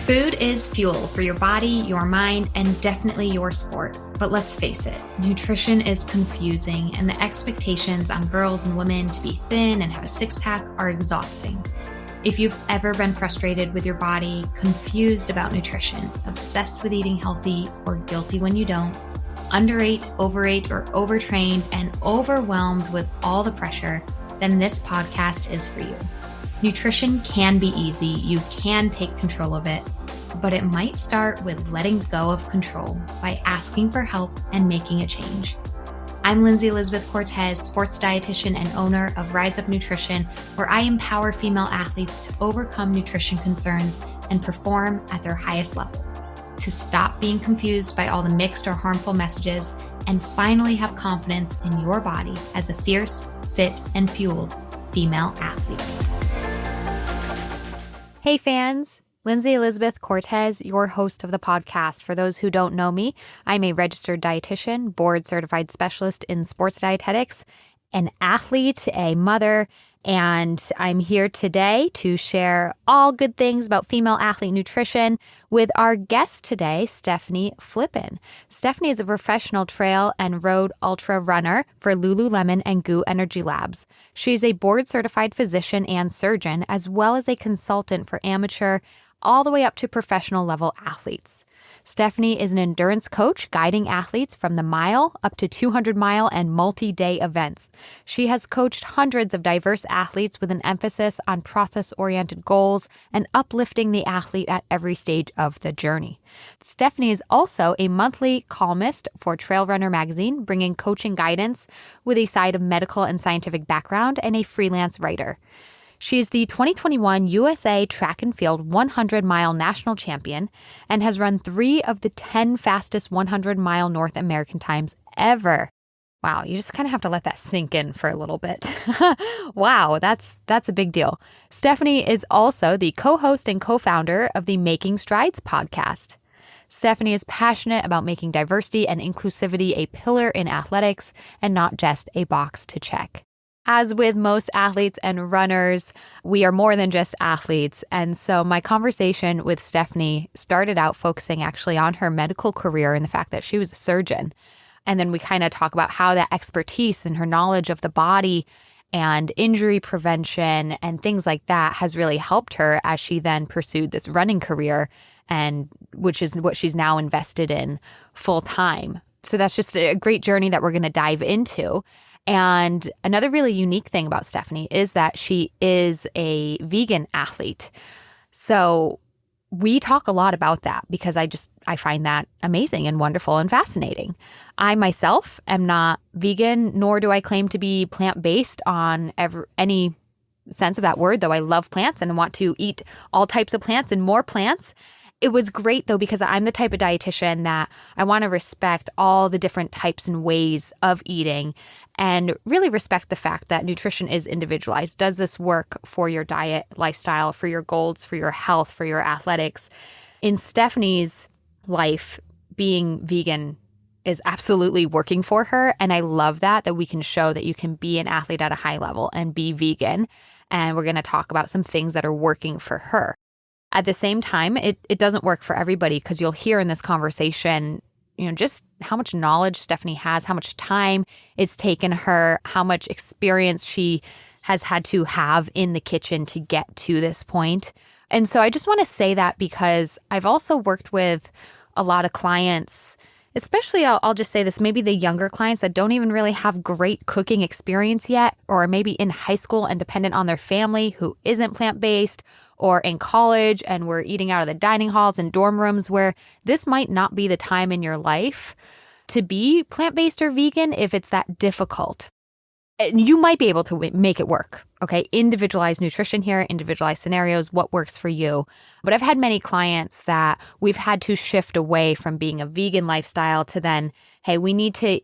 Food is fuel for your body, your mind, and definitely your sport. But let's face it, nutrition is confusing, and the expectations on girls and women to be thin and have a six-pack are exhausting. If you've ever been frustrated with your body, confused about nutrition, obsessed with eating healthy, or guilty when you don't, underate, overate, or overtrained, and overwhelmed with all the pressure, then this podcast is for you. Nutrition can be easy, you can take control of it, but it might start with letting go of control by asking for help and making a change. I'm Lindsay Elizabeth Cortez, sports dietitian and owner of Rise Up Nutrition, where I empower female athletes to overcome nutrition concerns and perform at their highest level, to stop being confused by all the mixed or harmful messages, and finally have confidence in your body as a fierce, fit, and fueled female athlete. Hey fans, Lindsay Elizabeth Cortez, your host of the podcast. For those who don't know me, I'm a registered dietitian, board certified specialist in sports dietetics, an athlete, a mother, and I'm here today to share all good things about female athlete nutrition with our guest today, Stefanie Flippin. Stefanie is a professional trail and road ultra runner for Lululemon and GU Energy Labs. She's a board certified physician and surgeon, as well as a consultant for amateur all the way up to professional level athletes. Stefanie is an endurance coach guiding athletes from the mile up to 200-mile and multi-day events. She has coached hundreds of diverse athletes with an emphasis on process-oriented goals and uplifting the athlete at every stage of the journey. Stefanie is also a monthly columnist for Trail Runner magazine, bringing coaching guidance with a side of medical and scientific background, and a freelance writer. She's the 2021 USA Track and Field 100-mile national champion and has run 3 of the 10 fastest 100-mile North American times ever. Wow, you just kind of have to let that sink in for a little bit. Wow, that's a big deal. Stefanie is also the co-host and co-founder of the Making Strides podcast. Stefanie is passionate about making diversity and inclusivity a pillar in athletics and not just a box to check. As with most athletes and runners, we are more than just athletes. And so my conversation with Stefanie started out focusing actually on her medical career and the fact that she was a surgeon. And then we kind of talk about how that expertise and her knowledge of the body and injury prevention and things like that has really helped her as she then pursued this running career, and which is what she's now invested in full time. So that's just a great journey that we're going to dive into. And another really unique thing about Stefanie is that she is a vegan athlete. So we talk a lot about that because I find that amazing and wonderful and fascinating. I myself am not vegan, nor do I claim to be plant-based on any sense of that word, though I love plants and want to eat all types of plants and more plants. It was great, though, because I'm the type of dietitian that I want to respect all the different types and ways of eating and really respect the fact that nutrition is individualized. Does this work for your diet, lifestyle, for your goals, for your health, for your athletics? In Stefanie's life, being vegan is absolutely working for her. And I love that we can show that you can be an athlete at a high level and be vegan. And we're going to talk about some things that are working for her. At the same time, it doesn't work for everybody, because you'll hear in this conversation, just how much knowledge Stefanie has, how much time it's taken her, how much experience she has had to have in the kitchen to get to this point. And so I just want to say that because I've also worked with a lot of clients, especially I'll just say this, maybe the younger clients that don't even really have great cooking experience yet, or maybe in high school and dependent on their family who isn't plant-based, or in college and we're eating out of the dining halls and dorm rooms, where this might not be the time in your life to be plant-based or vegan if it's that difficult. And you might be able to make it work, okay? Individualized nutrition here, individualized scenarios, what works for you. But I've had many clients that we've had to shift away from being a vegan lifestyle to then, hey, we need to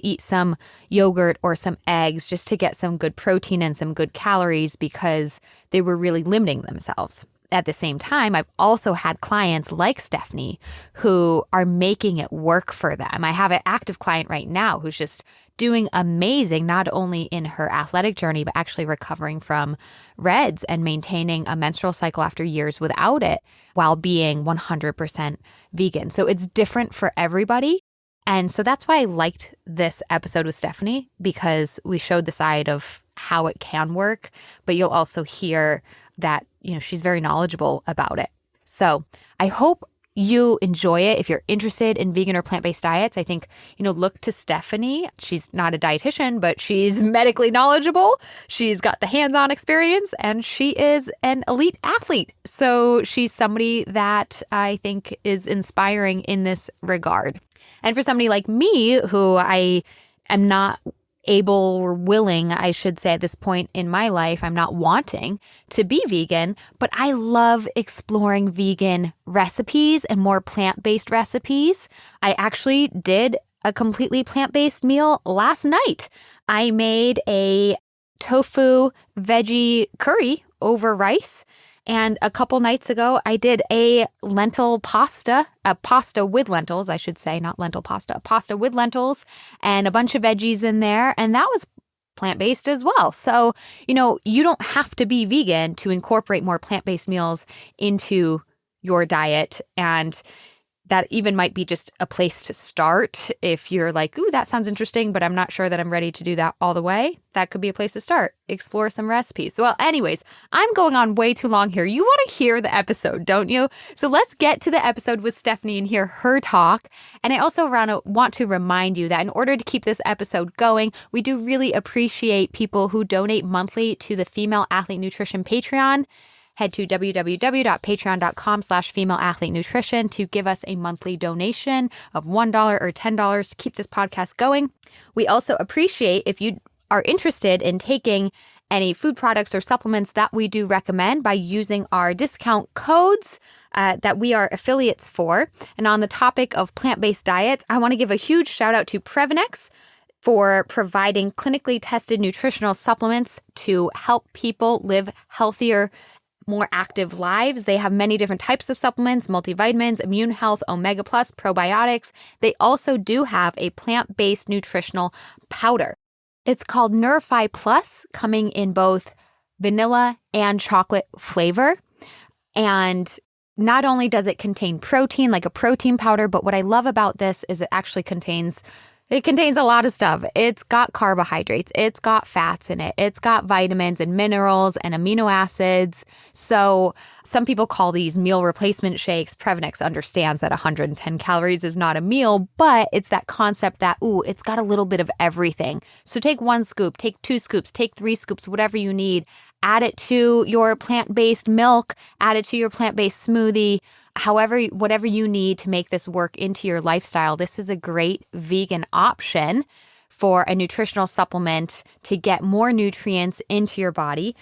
eat some yogurt or some eggs just to get some good protein and some good calories because they were really limiting themselves. at the same time, I've also had clients like Stefanie who are making it work for them. I have an active client right now who's just doing amazing, not only in her athletic journey, but actually recovering from RED-S and maintaining a menstrual cycle after years without it while being 100% vegan. So it's different for everybody. And so that's why I liked this episode with Stefanie, because we showed the side of how it can work, but you'll also hear that, she's very knowledgeable about it. So I hope you enjoy it. If you're interested in vegan or plant-based diets, I think, look to Stefanie. She's not a dietitian, but she's medically knowledgeable. She's got the hands-on experience, and she is an elite athlete. So she's somebody that I think is inspiring in this regard. And for somebody like me, who I am not able or willing, I should say at this point in my life, I'm not wanting to be vegan, but I love exploring vegan recipes and more plant-based recipes. I actually did a completely plant-based meal last night. I made a tofu veggie curry over rice. And a couple nights ago, I did a pasta with lentils, I should say, not lentil pasta, a pasta with lentils and a bunch of veggies in there. And that was plant-based as well. So, you don't have to be vegan to incorporate more plant-based meals into your diet. And that even might be just a place to start. If you're like, ooh, that sounds interesting, but I'm not sure that I'm ready to do that all the way, that could be a place to start. Explore some recipes. Well, anyways, I'm going on way too long here. You want to hear the episode, don't you? So let's get to the episode with Stefanie and hear her talk. And I also want to remind you that in order to keep this episode going, we do really appreciate people who donate monthly to the Female Athlete Nutrition Patreon. Head to www.patreon.com/femaleathletenutrition to give us a monthly donation of $1 or $10 to keep this podcast going. We also appreciate if you are interested in taking any food products or supplements that we do recommend by using our discount codes that we are affiliates for. And on the topic of plant-based diets, I want to give a huge shout out to Previnex for providing clinically tested nutritional supplements to help people live healthier, more active lives. They have many different types of supplements, multivitamins, immune health, omega plus, probiotics. They also do have a plant-based nutritional powder. It's called Nourify Plus, coming in both vanilla and chocolate flavor. And not only does it contain protein, like a protein powder, but what I love about this is it actually contains a lot of stuff. It's got carbohydrates. It's got fats in it. It's got vitamins and minerals and amino acids. So some people call these meal replacement shakes. Previnex understands that 110 calories is not a meal, but it's that concept that, it's got a little bit of everything. So take 1 scoop, take 2 scoops, take 3 scoops, whatever you need. Add it to your plant-based milk, add it to your plant-based smoothie. Whatever you need to make this work into your lifestyle, this is a great vegan option for a nutritional supplement to get more nutrients into your body.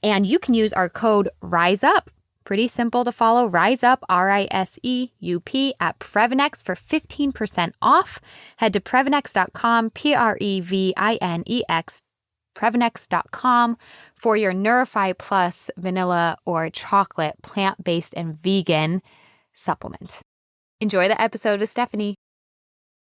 And you can use our code RISEUP. Pretty simple to follow. RISEUP, RISEUP at Previnex for 15% off. Head to Previnex.com, Previnex, Previnex.com for your Nourify Plus vanilla or chocolate plant-based and vegan supplement. Enjoy the episode with Stefanie.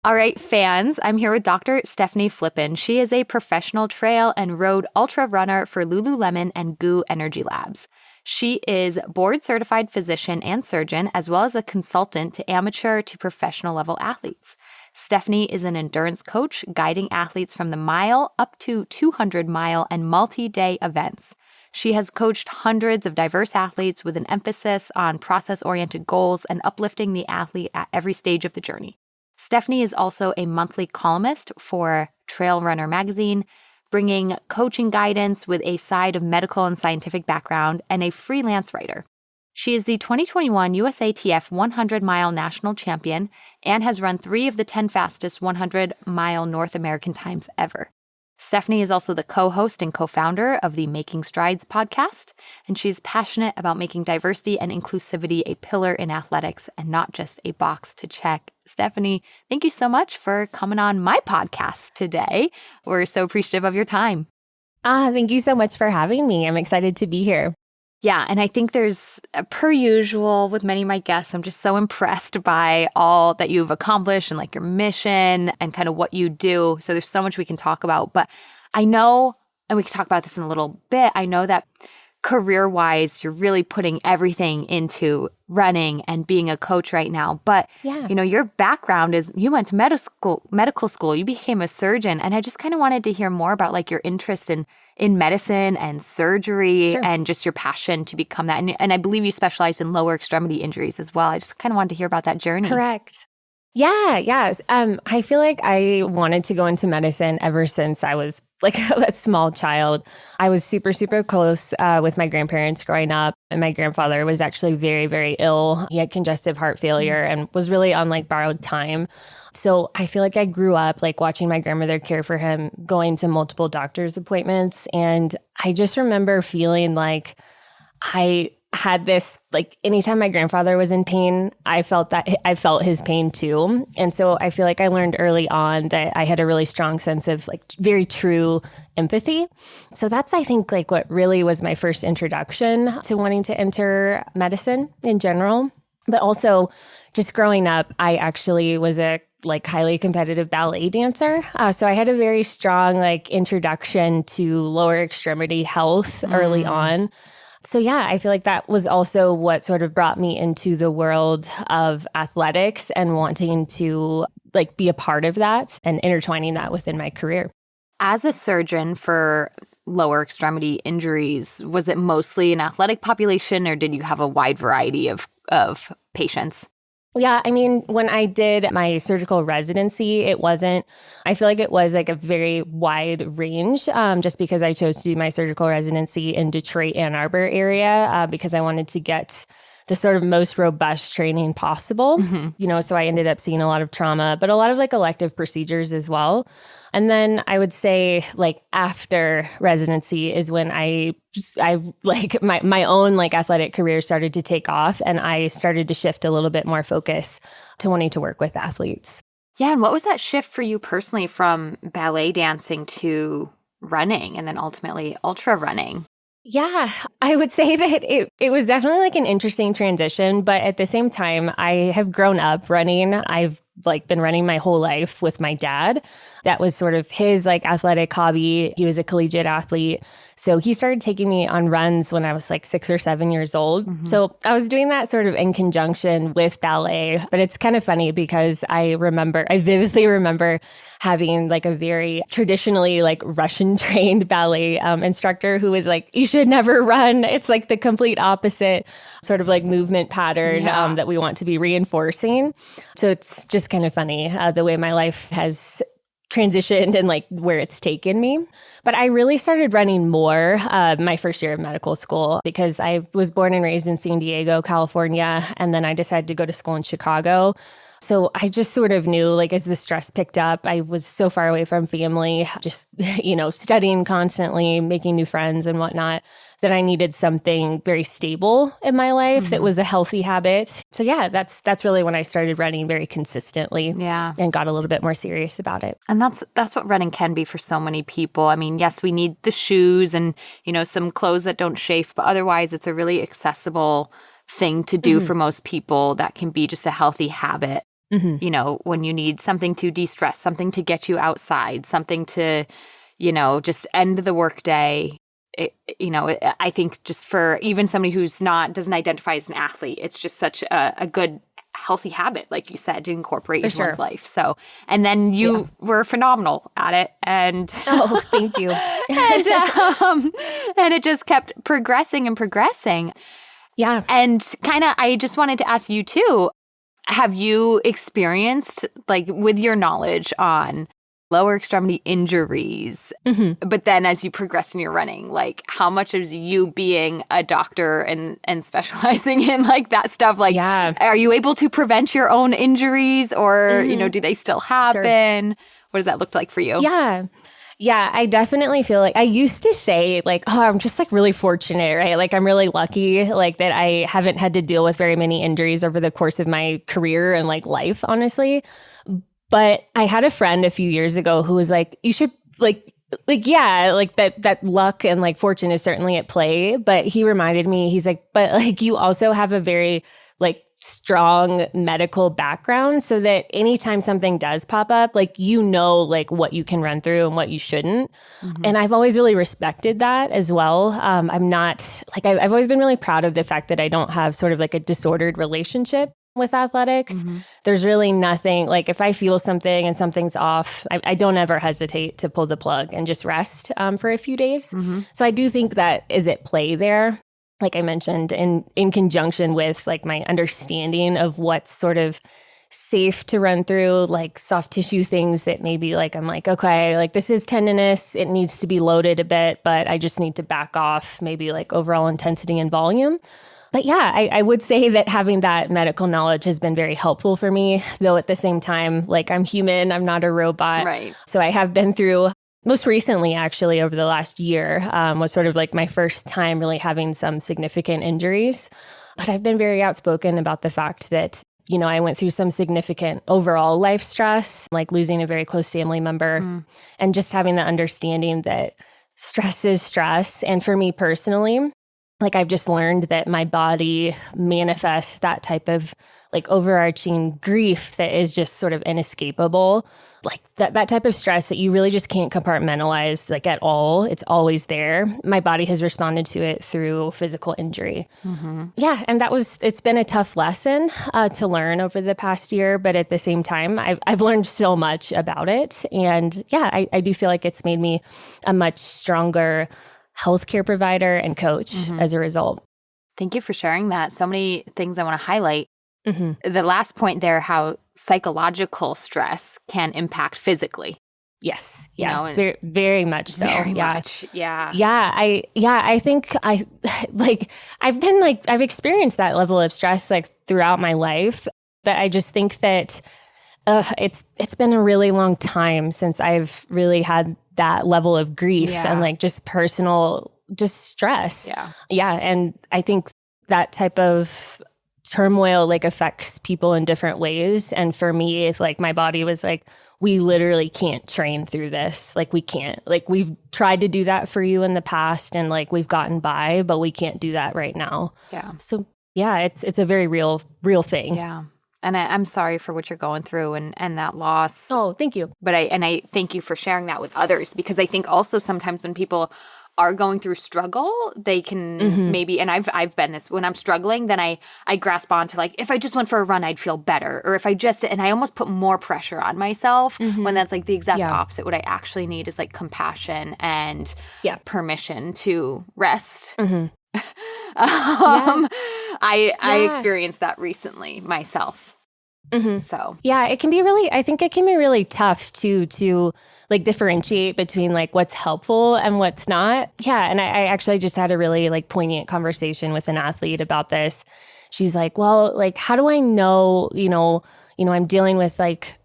All right, fans, I'm here with Dr. Stefanie Flippin. She is a professional trail and road ultra runner for Lululemon and GU Energy Labs. She is board certified physician and surgeon, as well as a consultant to amateur to professional level athletes. Stefanie is an endurance coach, guiding athletes from the mile up to 200-mile and multi-day events. She has coached hundreds of diverse athletes with an emphasis on process-oriented goals and uplifting the athlete at every stage of the journey. Stefanie is also a monthly columnist for Trail Runner magazine, bringing coaching guidance with a side of medical and scientific background, and a freelance writer. She is the 2021 USATF 100-mile national champion and has run 3 of the 10 fastest 100-mile North American times ever. Stefanie is also the co-host and co-founder of the Making Strides podcast, and she's passionate about making diversity and inclusivity a pillar in athletics and not just a box to check. Stefanie, thank you so much for coming on my podcast today. We're so appreciative of your time. Thank you so much for having me. I'm excited to be here. Yeah, and I think there's, per usual with many of my guests, I'm just so impressed by all that you've accomplished and like your mission and kind of what you do. So there's so much we can talk about. But I know, and we can talk about this in a little bit, I know that career-wise, you're really putting everything into running and being a coach right now. But, Yeah. your background is you went to medical school, you became a surgeon. And I just kind of wanted to hear more about like your interest in medicine and surgery Sure. and just your passion to become that. And I believe you specialize in lower extremity injuries as well. I just kind of wanted to hear about that journey. Correct. Yeah, yes. I feel like I wanted to go into medicine ever since I was like a small child. I was super, super close with my grandparents growing up. And my grandfather was actually very, very ill. He had congestive heart failure and was really on like borrowed time. So I feel like I grew up like watching my grandmother care for him, going to multiple doctor's appointments. And I just remember feeling like I had this, like anytime my grandfather was in pain, I felt his pain too. And so I feel like I learned early on that I had a really strong sense of like very true empathy. So that's, I think, like what really was my first introduction to wanting to enter medicine in general. But also just growing up, I actually was a like highly competitive ballet dancer. So I had a very strong like introduction to lower extremity health early on. So yeah, I feel like that was also what sort of brought me into the world of athletics and wanting to like be a part of that and intertwining that within my career. As a surgeon for lower extremity injuries, was it mostly an athletic population or did you have a wide variety of patients? Yeah, I mean, when I did my surgical residency, I feel like it was like a very wide range just because I chose to do my surgical residency in Detroit, Ann Arbor area because I wanted to get the sort of most robust training possible, so I ended up seeing a lot of trauma, but a lot of like elective procedures as well. And then I would say like after residency is when I like my own like athletic career started to take off and I started to shift a little bit more focus to wanting to work with athletes. Yeah. And what was that shift for you personally from ballet dancing to running and then ultimately ultra running? Yeah, I would say that it was definitely like an interesting transition, but at the same time, I have grown up running. I've like been running my whole life with my dad. That was sort of his like athletic hobby. He was a collegiate athlete. So he started taking me on runs when I was like 6 or 7 years old. So I was doing that sort of in conjunction with ballet. But it's kind of funny because I vividly remember having like a very traditionally like Russian trained ballet instructor who was like, you should never run. It's like the complete opposite sort of like movement pattern that we want to be reinforcing. So it's just kind of funny the way my life has transitioned and like where it's taken me. But I really started running more my first year of medical school because I was born and raised in San Diego, California. And then I decided to go to school in Chicago. So I just sort of knew, like, as the stress picked up, I was so far away from family, just, studying constantly, making new friends and whatnot, that I needed something very stable in my life that was a healthy habit. So yeah, that's really when I started running very consistently and got a little bit more serious about it. And that's what running can be for so many people. I mean, yes, we need the shoes and, some clothes that don't chafe, but otherwise it's a really accessible thing to do for most people that can be just a healthy habit. When you need something to de-stress, something to get you outside, something to, just end the workday. I think just for even somebody who's doesn't identify as an athlete, it's just such a good, healthy habit, like you said, to incorporate into one's life. So, and then you were phenomenal at it. And oh, thank you. and it just kept progressing and progressing. Yeah. And kind of, I just wanted to ask you too, have you experienced, like, with your knowledge on lower extremity injuries, but then as you progress in your running, like, how much is you being a doctor and specializing in, like, that stuff? Like, are you able to prevent your own injuries or, do they still happen? Sure. What does that look like for you? Yeah, I definitely feel like I used to say like, oh, I'm just like really fortunate, right? Like I'm really lucky like that I haven't had to deal with very many injuries over the course of my career and like life, honestly. But I had a friend a few years ago who was like, you should like like, yeah, like that luck and like fortune is certainly at play. But he reminded me, he's like, but like you also have a very like strong medical background, so that anytime something does pop up, like, you know, like what you can run through and what you shouldn't. And I've always really respected that as well. I'm not like, I've always been really proud of the fact that I don't have sort of like a disordered relationship with athletics. There's really nothing like, if I feel something and something's off, I don't ever hesitate to pull the plug and just rest for a few days. So I do think that is at play there. Like I mentioned, in conjunction with like my understanding of what's sort of safe to run through, like soft tissue things that maybe like, I'm like, okay, like this is tendinous. It needs to be loaded a bit, but I just need to back off maybe like overall intensity and volume. But yeah, I would say that having that medical knowledge has been very helpful for me, though at the same time, like I'm human, I'm not a robot. Right. So I have been through, most recently, actually, over the last year, was sort of like my first time really having some significant injuries. But I've been very outspoken about the fact that, you know, I went through some significant overall life stress, like losing a very close family member, and just having the understanding that stress is stress. And for me personally, like I've just learned that my body manifests that type of like overarching grief that is just sort of inescapable. Like that type of stress that you really just can't compartmentalize like at all. It's always there. My body has responded to it through physical injury. Yeah. And it's been a tough lesson to learn over the past year. But at the same time, I've learned so much about it. And yeah, I do feel like it's made me a much stronger healthcare provider and coach as a result. Thank you for sharing that. So many things I want to highlight. The last point there, how psychological stress can impact physically. Yes. You Yeah. know, and very, very much so. Very Yeah. much. Yeah. Yeah. I think I've experienced that level of stress like throughout my life, but I just think that it's been a really long time since I've really had that level of grief and like just personal, just stress. Yeah. Yeah. And I think that type of turmoil like affects people in different ways. And for me, if like my body was like, we literally can't train through this. Like we can't, like we've tried to do that for you in the past and like we've gotten by, but we can't do that right now. Yeah. So yeah, it's a very real thing. Yeah. And I'm sorry for what you're going through and that loss. Oh, thank you. But I thank you for sharing that with others, because I think also sometimes when people are going through struggle, they can maybe, and I've been this, when I'm struggling, then I grasp onto like, if I just went for a run, I'd feel better. Or if I just, and I almost put more pressure on myself when that's like the exact opposite. What I actually need is like compassion and permission to rest. I experienced that recently myself. So yeah, it can be really, I think it can be really tough to like differentiate between like what's helpful and what's not. Yeah. And I actually just had a really like poignant conversation with an athlete about this. She's like, well, like, how do I know, you know, I'm dealing with like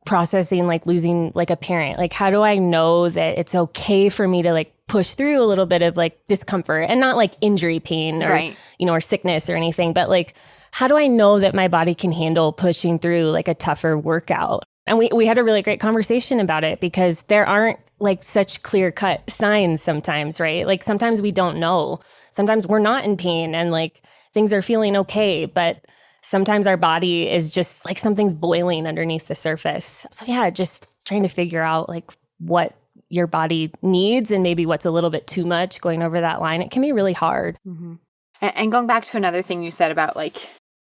processing, like losing like a parent. Like, how do I know that it's okay for me to like push through a little bit of like discomfort and not like injury pain or, you know, or sickness or anything, but like, how do I know that my body can handle pushing through like a tougher workout? And we had a really great conversation about it, because there aren't like such clear-cut signs sometimes, right? Like sometimes we don't know. Sometimes we're not in pain and like things are feeling okay, but sometimes our body is just like something's boiling underneath the surface. So yeah, just trying to figure out like what your body needs and maybe what's a little bit too much going over that line. It can be really hard. And going back to another thing you said about like,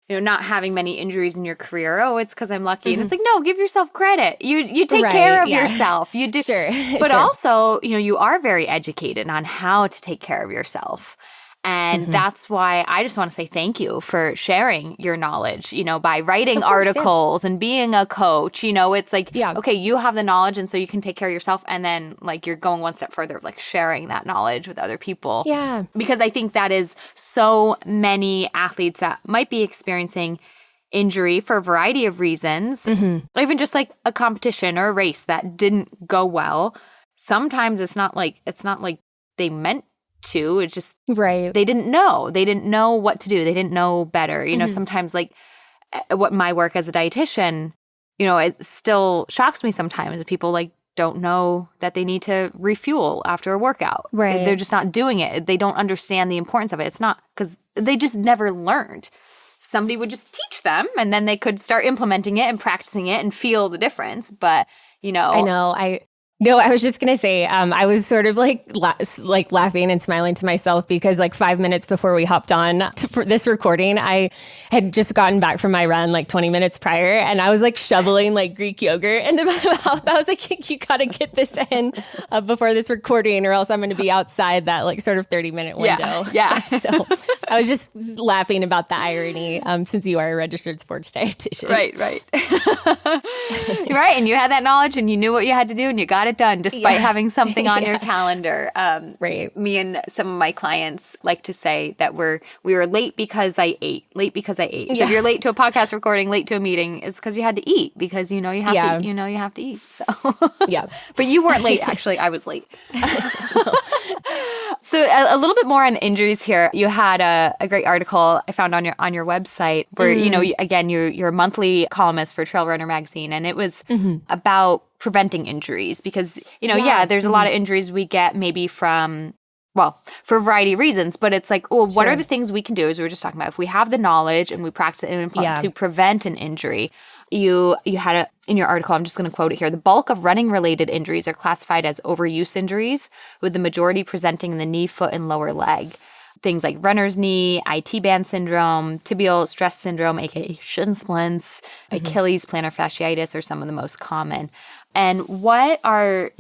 you know, not having many injuries in your career. Oh, it's because I'm lucky. And it's like, no, give yourself credit. You take care of yourself. You do. Sure. But also, you know, you are very educated on how to take care of yourself. And that's why I just want to say thank you for sharing your knowledge, you know, by writing articles and being a coach. You know, it's like, okay, you have the knowledge and so you can take care of yourself. And then like you're going one step further, like sharing that knowledge with other people. Yeah. Because I think that is so many athletes that might be experiencing injury for a variety of reasons, even just like a competition or a race that didn't go well. Sometimes it's not like they meant to. It's just they didn't know what to do. They didn't know better. You know, sometimes like what my work as a dietitian, you know, it still shocks me sometimes. People like don't know that they need to refuel after a workout. Right. They're just not doing it. They don't understand the importance of it. It's not because they just never learned. Somebody would just teach them and then they could start implementing it and practicing it and feel the difference. But, you know. I know. No, I was just going to say, I was sort of like laughing and smiling to myself because like 5 minutes before we hopped on for this recording, I had just gotten back from my run like 20 minutes prior and I was like shoveling like Greek yogurt into my mouth. I was like, you got to get this in before this recording or else I'm going to be outside that like sort of 30-minute window. Yeah. So I was just laughing about the irony since you are a registered sports dietitian. Right. Right. And you had that knowledge and you knew what you had to do and you got it done despite having something on your calendar. Right. Me and some of my clients like to say that we were late because I ate. So if you're late to a podcast recording, late to a meeting, is because you had to eat because you have to. You have to eat. So yeah. But you weren't late. Actually, I was late. So a little bit more on injuries here. You had a great article I found on your website where you're a monthly columnist for Trail Runner magazine, and it was about preventing injuries because there's a lot of injuries we get maybe from for a variety of reasons, but it's like, what are the things we can do, as we were just talking about, if we have the knowledge and we practice it and implement to prevent an injury. You had in your article, I'm just going to quote it here, the bulk of running-related injuries are classified as overuse injuries, with the majority presenting in the knee, foot, and lower leg. Things like runner's knee, IT band syndrome, tibial stress syndrome, aka shin splints, Achilles plantar fasciitis are some of the most common. And what are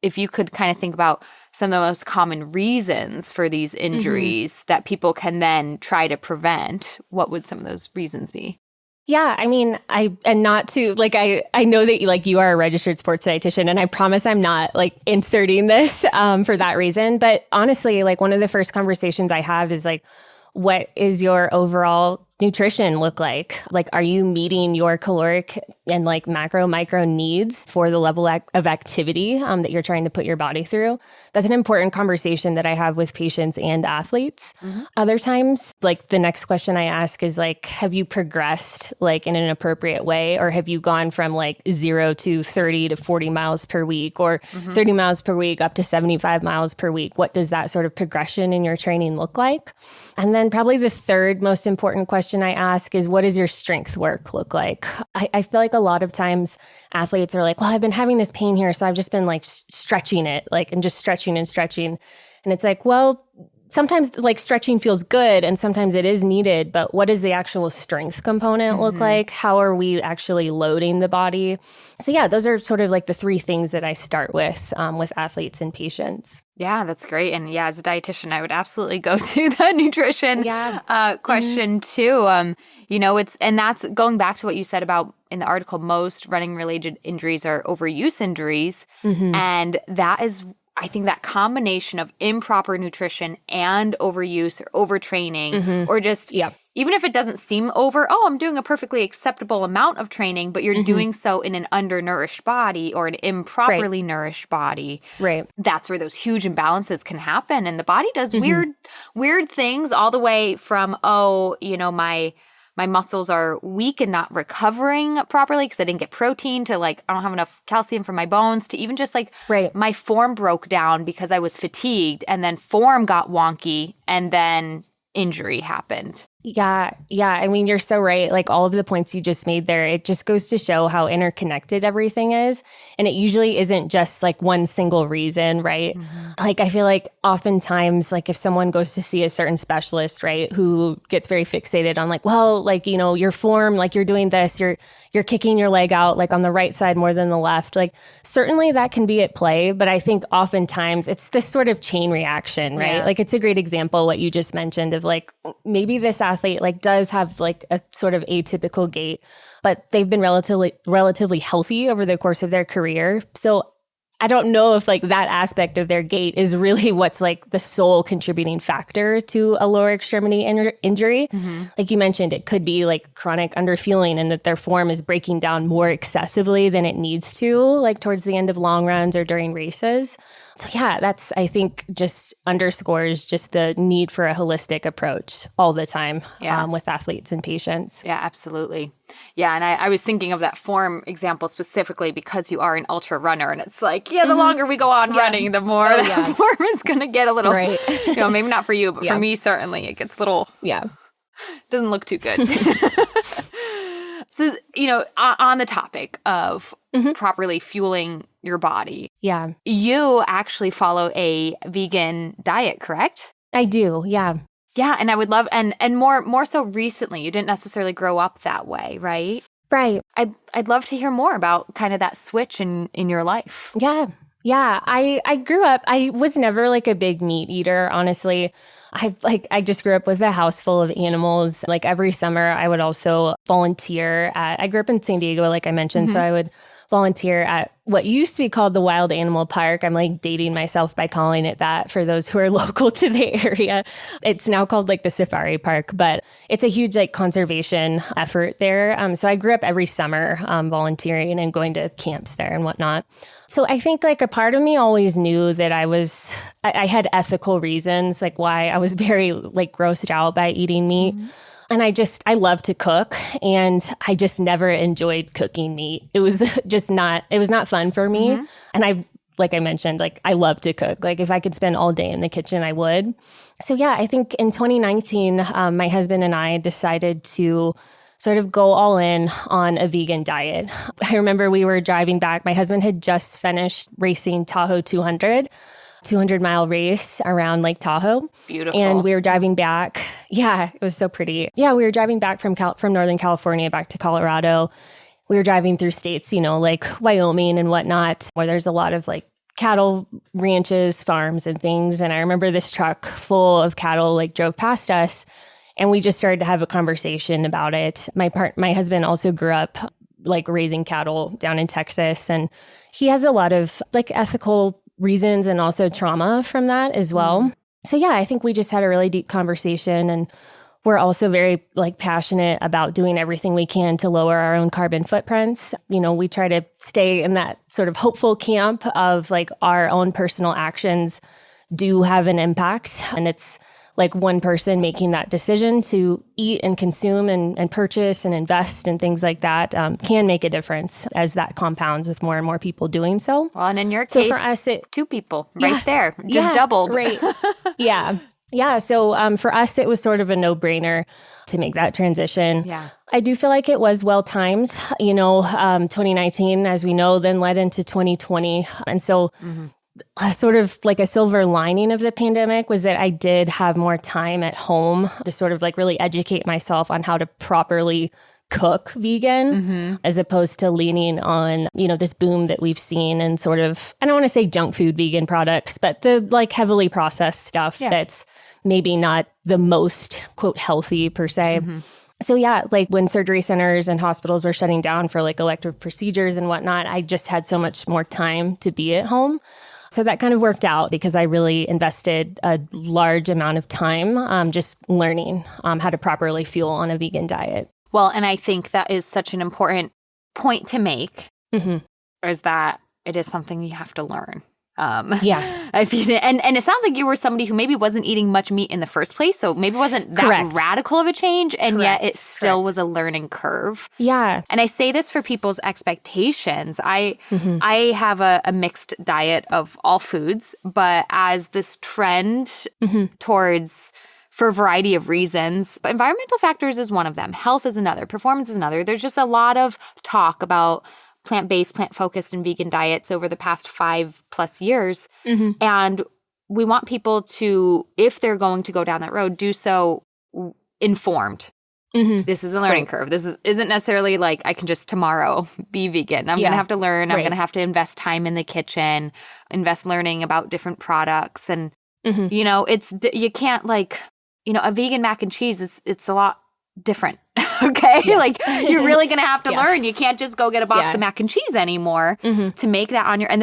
if you could kind of think about some of the most common reasons for these injuries that people can then try to prevent, what would some of those reasons be? Yeah, I mean, I know that you are a registered sports dietitian, and I promise I'm not like inserting this for that reason. But honestly, like one of the first conversations I have is like, what is your overall nutrition look like? Like, are you meeting your caloric and like macro, micro needs for the level of activity that you're trying to put your body through? That's an important conversation that I have with patients and athletes. Other times, like the next question I ask is like, have you progressed like in an appropriate way? Or have you gone from like 0 to 30 to 40 miles per week or 30 miles per week up to 75 miles per week? What does that sort of progression in your training look like? And then probably the third most important question I ask is, what does your strength work look like? I feel like a lot of times athletes are like, well, I've been having this pain here, so I've just been like stretching it, like, and just stretching and stretching. And it's like, well, sometimes like stretching feels good and sometimes it is needed, but what does the actual strength component look like? How are we actually loading the body? So yeah, those are sort of like the three things that I start with athletes and patients. Yeah, that's great. And yeah, as a dietitian, I would absolutely go to the nutrition question too. And that's going back to what you said about in the article, most running related injuries are overuse injuries. And that is, I think, that combination of improper nutrition and overuse or overtraining or just even if it doesn't seem I'm doing a perfectly acceptable amount of training, but you're doing so in an undernourished body or an improperly nourished body. Right. That's where those huge imbalances can happen. And the body does weird things all the way from, my muscles are weak and not recovering properly because I didn't get protein, to like, I don't have enough calcium for my bones, to even just like my form broke down because I was fatigued, and then form got wonky, and then injury happened. Yeah. I mean, you're so right. Like all of the points you just made there, it just goes to show how interconnected everything is. And it usually isn't just like one single reason, right? Like I feel like oftentimes, like if someone goes to see a certain specialist, right, who gets very fixated on like, well, like, your form, like you're doing this, you're kicking your leg out like on the right side more than the left. Like certainly that can be at play, but I think oftentimes it's this sort of chain reaction, right? Yeah. Like it's a great example what you just mentioned of like, maybe this athlete like does have like a sort of atypical gait, but they've been relatively healthy over the course of their career. So I don't know if like that aspect of their gait is really what's like the sole contributing factor to a lower extremity injury. Like you mentioned, it could be like chronic underfueling and that their form is breaking down more excessively than it needs to, like towards the end of long runs or during races. So yeah, that's, I think, just underscores just the need for a holistic approach all the time with athletes and patients. Yeah, absolutely. Yeah, and I was thinking of that form example specifically because you are an ultra runner, and it's like, the longer we go on running, the more that form is going to get a little, maybe not for you, but for me, certainly, it gets a little, doesn't look too good. So, on the topic of properly fueling your body, you actually follow a vegan diet, correct? I do, yeah. Yeah, and I would love, and more so recently, you didn't necessarily grow up that way, right? Right. I'd love to hear more about kind of that switch in your life. Yeah. I grew up, I was never like a big meat eater, honestly. I just grew up with a house full of animals. Like every summer, I would also volunteer I grew up in San Diego, like I mentioned, so I would volunteer at what used to be called the Wild Animal Park. I'm like dating myself by calling it that for those who are local to the area. It's now called like the Safari Park, but it's a huge like conservation effort there. So I grew up every summer volunteering and going to camps there and whatnot. So I think like a part of me always knew that I had ethical reasons, like why I was very like grossed out by eating meat. And I love to cook, and I just never enjoyed cooking meat. It was not fun for me. And like I mentioned, like I love to cook. Like if I could spend all day in the kitchen, I would. So yeah, I think in 2019, my husband and I decided to sort of go all in on a vegan diet. I remember we were driving back. My husband had just finished racing Tahoe 200-mile race around Lake Tahoe. Beautiful. And we were driving back. Yeah, it was so pretty. Yeah, we were driving back from Northern California back to Colorado. We were driving through states, like Wyoming and whatnot, where there's a lot of like cattle ranches, farms and things. And I remember this truck full of cattle like drove past us, and we just started to have a conversation about it. My husband also grew up like raising cattle down in Texas, and he has a lot of like ethical reasons and also trauma from that as well. So yeah, I think we just had a really deep conversation, and we're also very like passionate about doing everything we can to lower our own carbon footprints. We try to stay in that sort of hopeful camp of like our own personal actions do have an impact, and it's like one person making that decision to eat and consume and purchase and invest and things like that can make a difference as that compounds with more and more people doing so. Well, and in your case, for us, two people right there, just doubled. Right. Yeah. So for us, it was sort of a no-brainer to make that transition. Yeah. I do feel like it was well-timed. 2019, as we know, then led into 2020. And so sort of like a silver lining of the pandemic was that I did have more time at home to sort of like really educate myself on how to properly cook vegan as opposed to leaning on, this boom that we've seen and sort of, I don't want to say junk food vegan products, but the like heavily processed stuff that's maybe not the most quote healthy per se. So yeah, like when surgery centers and hospitals were shutting down for like elective procedures and whatnot, I just had so much more time to be at home. So that kind of worked out because I really invested a large amount of time just learning how to properly fuel on a vegan diet. Well, and I think that is such an important point to make, is that it is something you have to learn. And it sounds like you were somebody who maybe wasn't eating much meat in the first place, so maybe wasn't that radical of a change, and yet it still was a learning curve. Yeah. And I say this for people's expectations. I have a mixed diet of all foods, but as this trend towards, for a variety of reasons, environmental factors is one of them, health is another, performance is another. There's just a lot of talk about plant-based, plant-focused, and vegan diets over the past 5+ years. And we want people to, if they're going to go down that road, do so informed. This is a learning curve. This isn't necessarily like I can just tomorrow be vegan. I'm going to have to learn. I'm going to have to invest time in the kitchen, invest learning about different products. And, you can't like, a vegan mac and cheese, it's a lot different. Okay. Like you're really going to have to learn. You can't just go get a box of mac and cheese anymore to make that on your, and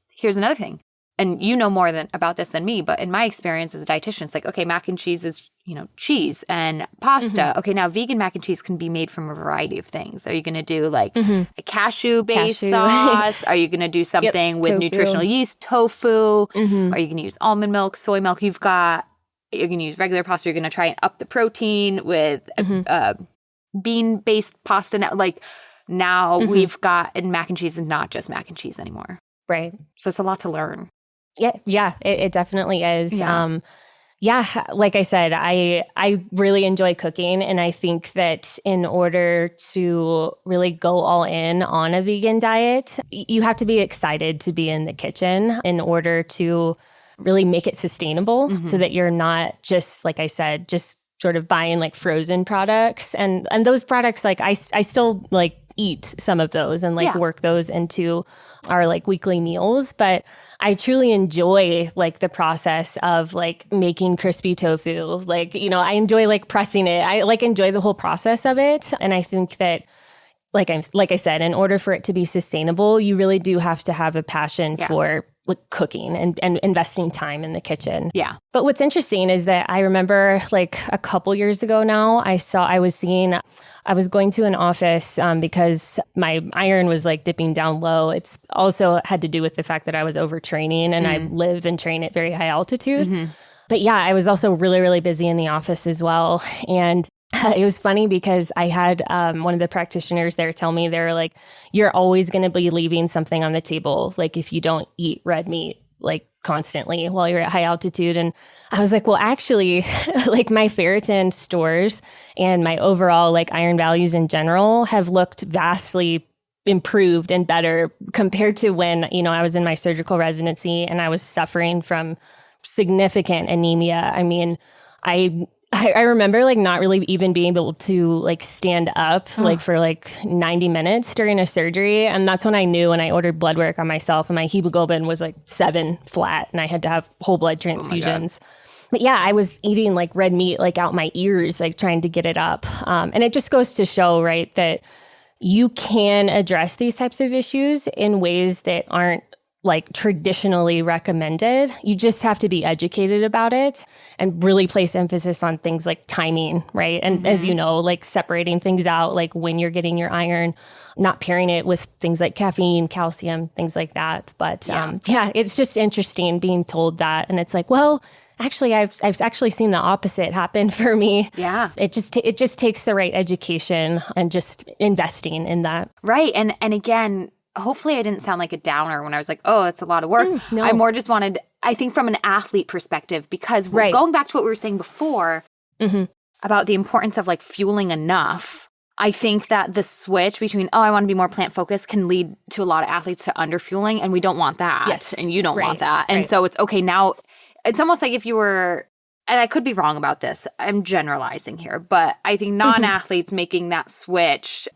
here's another thing. And you know more about this than me, but in my experience as a dietitian, it's like, okay, mac and cheese is cheese and pasta. Okay, now vegan mac and cheese can be made from a variety of things. Are you going to do like a cashew-based sauce? Are you going to do something with nutritional yeast, tofu? Are you going to use almond milk, soy milk? You're going to use regular pasta. You're going to try and up the protein with bean-based pasta. Now we've got, and mac and cheese is not just mac and cheese anymore. Right. So it's a lot to learn. Yeah, it definitely is. Like I said, I really enjoy cooking. And I think that in order to really go all in on a vegan diet, you have to be excited to be in the kitchen in order to really make it sustainable so that you're not just, like I said, just sort of buying like frozen products. And those products, like I still like eat some of those and work those into our like weekly meals. But I truly enjoy like the process of like making crispy tofu. Like, I enjoy like pressing it. I like enjoy the whole process of it. And I think that like I said, in order for it to be sustainable, you really do have to have a passion for like cooking and investing time in the kitchen. Yeah. But what's interesting is that I remember like a couple years ago now, I was going to an office because my iron was like dipping down low. It's also had to do with the fact that I was overtraining and I live and train at very high altitude. But yeah, I was also really, really busy in the office as well. And it was funny because I had one of the practitioners there tell me, they were like, you're always going to be leaving something on the table, like if you don't eat red meat, like constantly while you're at high altitude. And I was like, well, actually, like my ferritin stores and my overall like iron values in general have looked vastly improved and better compared to when, I was in my surgical residency and I was suffering from significant anemia. I mean, I remember like not really even being able to like stand up like for like 90 minutes during a surgery. And that's when I knew, when I ordered blood work on myself and my hemoglobin was like 7 flat and I had to have whole blood transfusions. But yeah, I was eating like red meat like out my ears, like trying to get it up. And it just goes to show, right, that you can address these types of issues in ways that aren't like traditionally recommended. You just have to be educated about it and really place emphasis on things like timing, right? And as you know, like separating things out, like when you're getting your iron, not pairing it with things like caffeine, calcium, things like that. But it's just interesting being told that. And it's like, well, actually, I've actually seen the opposite happen for me. Yeah. It just takes the right education and just investing in that. Right. And again, hopefully I didn't sound like a downer when I was like, oh, it's a lot of work. No. I more just wanted, I think from an athlete perspective, because going back to what we were saying before about the importance of like fueling enough, I think that the switch between, I want to be more plant focused can lead to a lot of athletes to underfueling, and we don't want that. Yes. And you don't want that. And so it's okay now, it's almost like if you were, and I could be wrong about this, I'm generalizing here, but I think non-athletes making that switch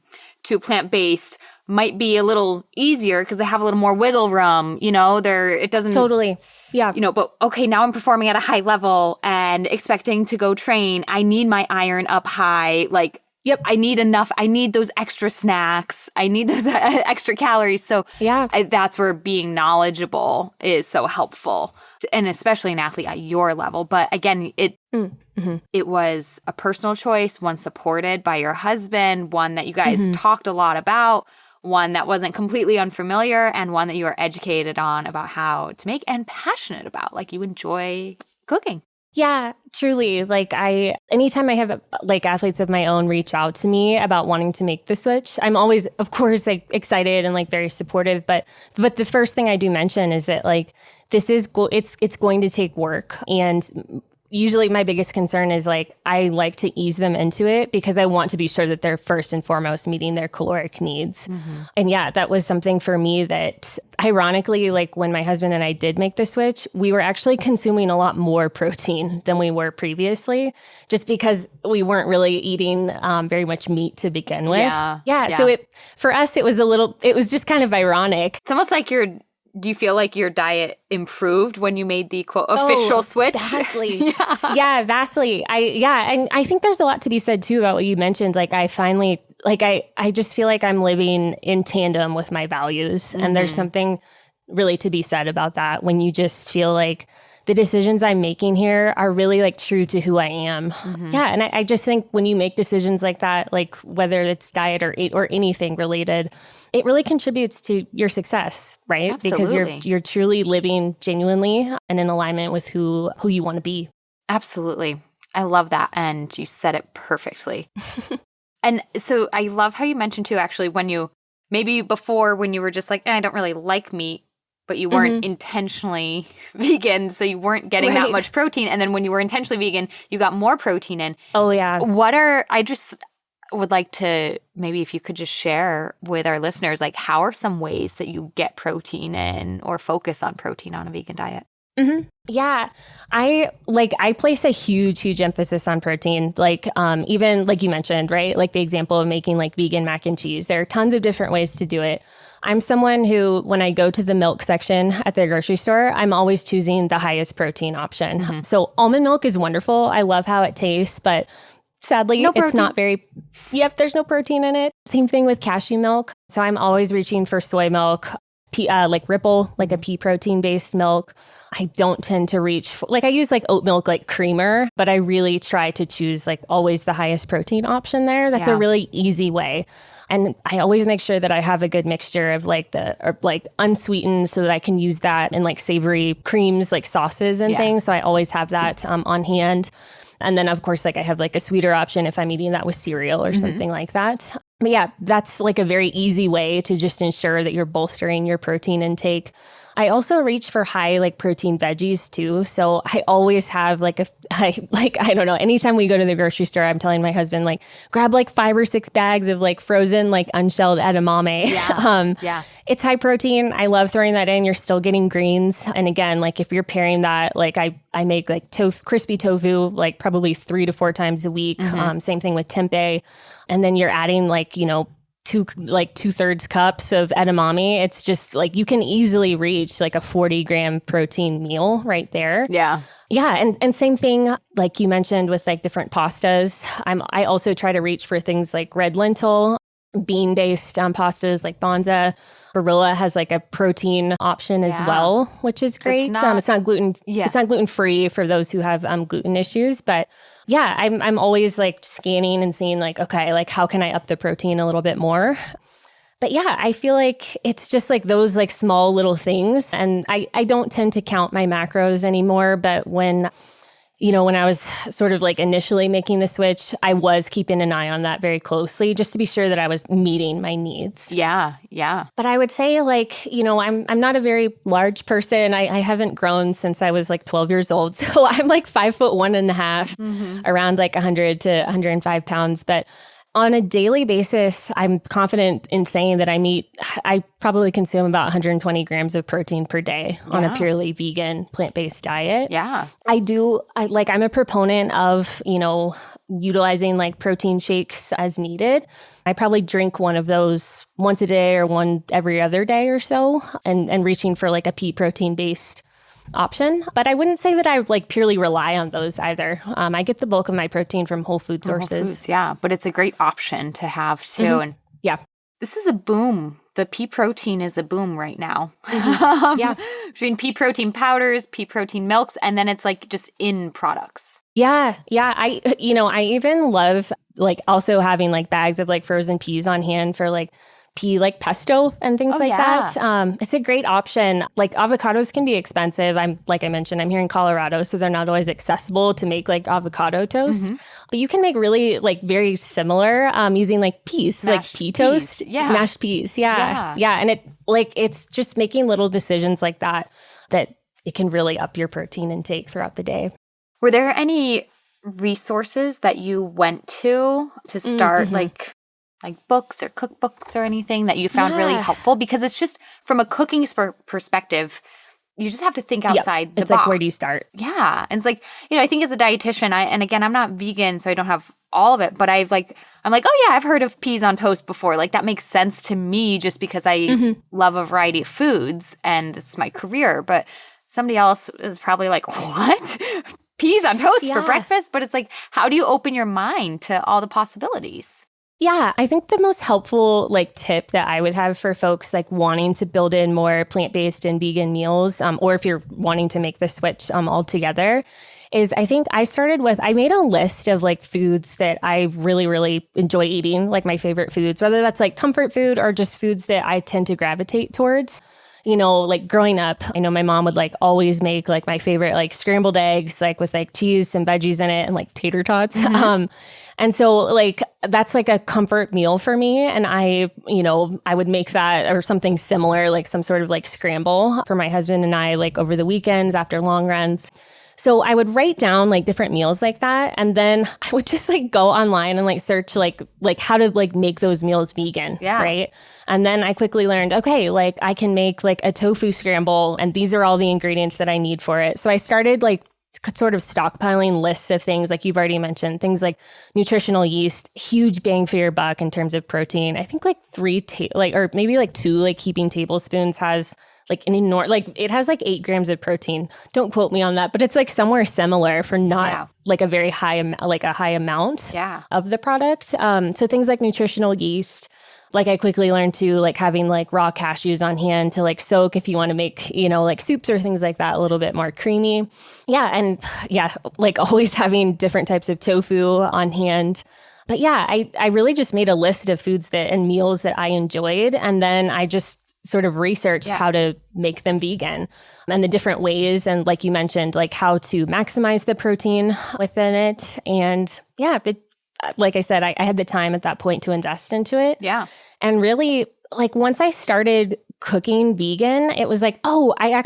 to plant-based might be a little easier because they have a little more wiggle room, it doesn't totally. Yeah. But okay, now I'm performing at a high level and expecting to go train. I need my iron up high. Like, I need enough. I need those extra snacks. I need those extra calories. So that's where being knowledgeable is so helpful. And especially an athlete at your level. But again, it was a personal choice, one supported by your husband, one that you guys talked a lot about, one that wasn't completely unfamiliar, and one that you were educated on about how to make and passionate about, like you enjoy cooking. Yeah, truly. Like anytime I have like athletes of my own reach out to me about wanting to make the switch, I'm always, of course, like excited and like very supportive. But the first thing I do mention is that like this is it's going to take work. And usually my biggest concern is like, I like to ease them into it because I want to be sure that they're first and foremost meeting their caloric needs. And yeah, that was something for me that ironically, like when my husband and I did make the switch, we were actually consuming a lot more protein than we were previously, just because we weren't really eating very much meat to begin with. Yeah. So for us, it was just kind of ironic. It's almost like do you feel like your diet improved when you made the quote official switch? Vastly. Yeah, vastly. And I think there's a lot to be said too about what you mentioned. Like I finally, like I just feel like I'm living in tandem with my values. And there's something really to be said about that when you just feel like the decisions I'm making here are really like true to who I am. Yeah. And I just think when you make decisions like that, like whether it's diet or anything related, it really contributes to your success, right? Absolutely. Because you're truly living genuinely and in alignment with who you want to be. Absolutely. I love that. And you said it perfectly. And so I love how you mentioned too, actually, when you, maybe before when you were just like, I don't really like meat, but you weren't intentionally vegan, so you weren't getting that much protein. And then when you were intentionally vegan, you got more protein in. Oh, yeah. I just would like to, maybe if you could just share with our listeners, like how are some ways that you get protein in or focus on protein on a vegan diet? Yeah, I place a huge emphasis on protein. Like, even like you mentioned, right? Like the example of making like vegan mac and cheese. There are tons of different ways to do it. I'm someone who, when I go to the milk section at the grocery store, I'm always choosing the highest protein option. So almond milk is wonderful. I love how it tastes, but sadly, it's not very, there's no protein in it. Same thing with cashew milk. So I'm always reaching for soy milk, like Ripple, like a pea protein based milk. I don't tend to reach for, like I use like oat milk, like creamer, but I really try to choose like always the highest protein option there. That's a really easy way. And I always make sure that I have a good mixture of like unsweetened so that I can use that in like savory creams, like sauces and things. So I always have that on hand. And then of course, like I have like a sweeter option if I'm eating that with cereal or something like that. But yeah, that's like a very easy way to just ensure that you're bolstering your protein intake. I also reach for high like protein veggies too. So I always have I don't know, anytime we go to the grocery store, I'm telling my husband, like, grab like 5 or 6 bags of like frozen, like unshelled edamame. It's high protein. I love throwing that in. You're still getting greens. And again, like if you're pairing that, like I make like crispy tofu, like probably 3 to 4 times a week. Same thing with tempeh. And then you're adding like, 2/3 cups of edamame. It's just like you can easily reach like a 40-gram protein meal right there. Yeah. And same thing, like you mentioned with like different pastas. I also try to reach for things like red lentil, bean-based pastas like Banza. Barilla has like a protein option as well, which is great. It's not gluten. It's not gluten-free for those who have gluten issues, but yeah, I'm always like scanning and seeing like, okay, like how can I up the protein a little bit more? But yeah, I feel like it's just like those like small little things. And I don't tend to count my macros anymore. But when I was sort of like initially making the switch, I was keeping an eye on that very closely just to be sure that I was meeting my needs. Yeah. But I would say like, I'm not a very large person. I haven't grown since I was like 12 years old. So I'm like 5'1.5", around like 100 to 105 pounds. But on a daily basis, I'm confident in saying that I probably consume about 120 grams of protein per day on a purely vegan, plant-based diet. Yeah. I'm a proponent of, utilizing like protein shakes as needed. I probably drink one of those once a day or one every other day or so, and reaching for like a pea protein based option. But I wouldn't say that I like purely rely on those either. I get the bulk of my protein from whole food sources. But it's a great option to have too. And this is a boom. The pea protein is a boom right now. Between pea protein powders, pea protein milks, and then it's like just in products. Yeah. I even love like also having like bags of like frozen peas on hand for like pea like pesto and things that. It's a great option. Like avocados can be expensive. Like I mentioned, I'm here in Colorado, so they're not always accessible to make like avocado toast. But you can make really like very similar using like peas, mashed like pea toast, mashed peas. Yeah. And it's just making little decisions like that it can really up your protein intake throughout the day. Were there any resources that you went to start like books or cookbooks or anything that you found really helpful? Because it's just from a cooking perspective, you just have to think outside the box. It's like, where do you start? Yeah. And it's like, I think as a dietitian, and again, I'm not vegan, so I don't have all of it, but I'm like, oh yeah, I've heard of peas on toast before. Like that makes sense to me just because I love a variety of foods and it's my career. But somebody else is probably like, what? Peas on toast for breakfast? But it's like, how do you open your mind to all the possibilities? Yeah, I think the most helpful like tip that I would have for folks like wanting to build in more plant-based and vegan meals, or if you're wanting to make the switch altogether, is I think I made a list of like foods that I really, really enjoy eating, like my favorite foods, whether that's like comfort food or just foods that I tend to gravitate towards. You know, like growing up, I know my mom would like always make like my favorite like scrambled eggs, like with like cheese and veggies in it and like tater tots. And so like that's like a comfort meal for me. And I would make that or something similar, like some sort of like scramble for my husband and I, like over the weekends after long runs. So I would write down like different meals like that. And then I would just like go online and like search like how to like make those meals vegan. Yeah. Right. And then I quickly learned, okay, like I can make like a tofu scramble and these are all the ingredients that I need for it. So I started like sort of stockpiling lists of things like you've already mentioned, things like nutritional yeast, huge bang for your buck in terms of protein. I think like or maybe like 2 like heaping tablespoons has like an enormous, like it has like 8 grams of protein. Don't quote me on that, but it's like somewhere similar for not like a very high amount of the product. So things like nutritional yeast, like I quickly learned to like having like raw cashews on hand to like soak if you want to make, like soups or things like that a little bit more creamy. Yeah. And like always having different types of tofu on hand. But yeah, I really just made a list of foods and meals that I enjoyed. And then I just sort of researched how to make them vegan and the different ways. And like you mentioned, like how to maximize the protein within it. And like I said, I had the time at that point to invest into it. Yeah. And really, like once I started cooking vegan, it was like, oh, I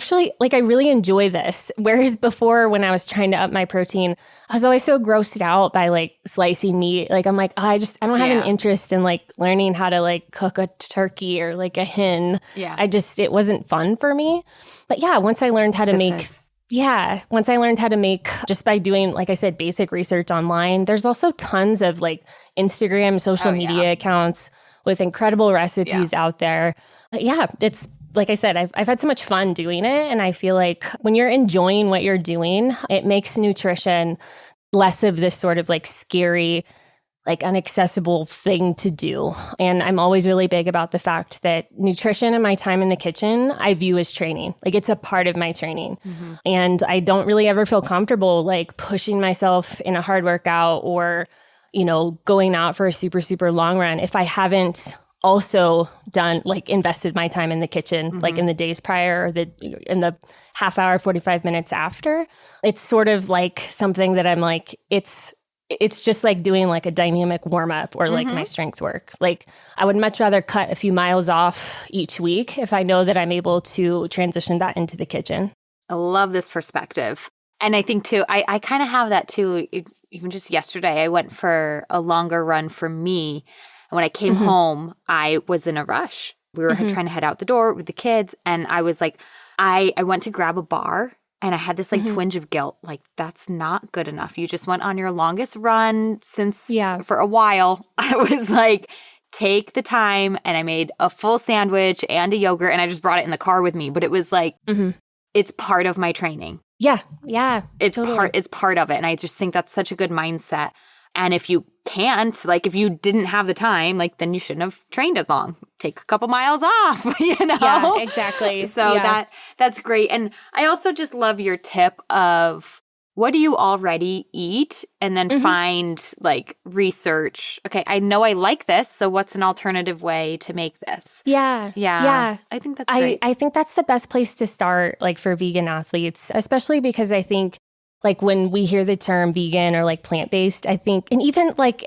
really enjoy this. Whereas before, when I was trying to up my protein, I was always so grossed out by like slicing meat. Like I'm like, oh, I don't have an interest in like learning how to like cook a turkey or like a hen. Yeah. It wasn't fun for me. But yeah, once I learned how to make just by doing, like I said, basic research online, there's also tons of like Instagram, social media accounts with incredible recipes out there. But yeah, it's like I said, I've had so much fun doing it. And I feel like when you're enjoying what you're doing, it makes nutrition less of this sort of like scary, like inaccessible thing to do. And I'm always really big about the fact that nutrition and my time in the kitchen, I view as training. Like it's a part of my training. Mm-hmm. And I don't really ever feel comfortable like pushing myself in a hard workout or, going out for a super, super long run if I haven't also invested my time in the kitchen, like in the days prior or in the half hour, 45 minutes after. It's sort of like something that I'm like, it's just like doing like a dynamic warm up or like my strength work. Like I would much rather cut a few miles off each week if I know that I'm able to transition that into the kitchen. I love this perspective. And I think too, I kind of have that too. Even just yesterday, I went for a longer run for me. And when I came home, I was in a rush. We were trying to head out the door with the kids. And I was like, I went to grab a bar. And I had this like twinge of guilt, like that's not good enough. You just went on your longest run for a while. I was like, take the time, and I made a full sandwich and a yogurt, and I just brought it in the car with me. But it was like, it's part of my training. Yeah. It's part of it. And I just think that's such a good mindset. And if you can't, like if you didn't have the time, like then you shouldn't have trained as long. Take a couple miles off, Yeah, exactly. So that's great. And I also just love your tip of what do you already eat and then find like research. Okay, I know I like this, so what's an alternative way to make this? Yeah. I think that's great. I think that's the best place to start like for vegan athletes, especially because I think like when we hear the term vegan or like plant-based, I think, and even like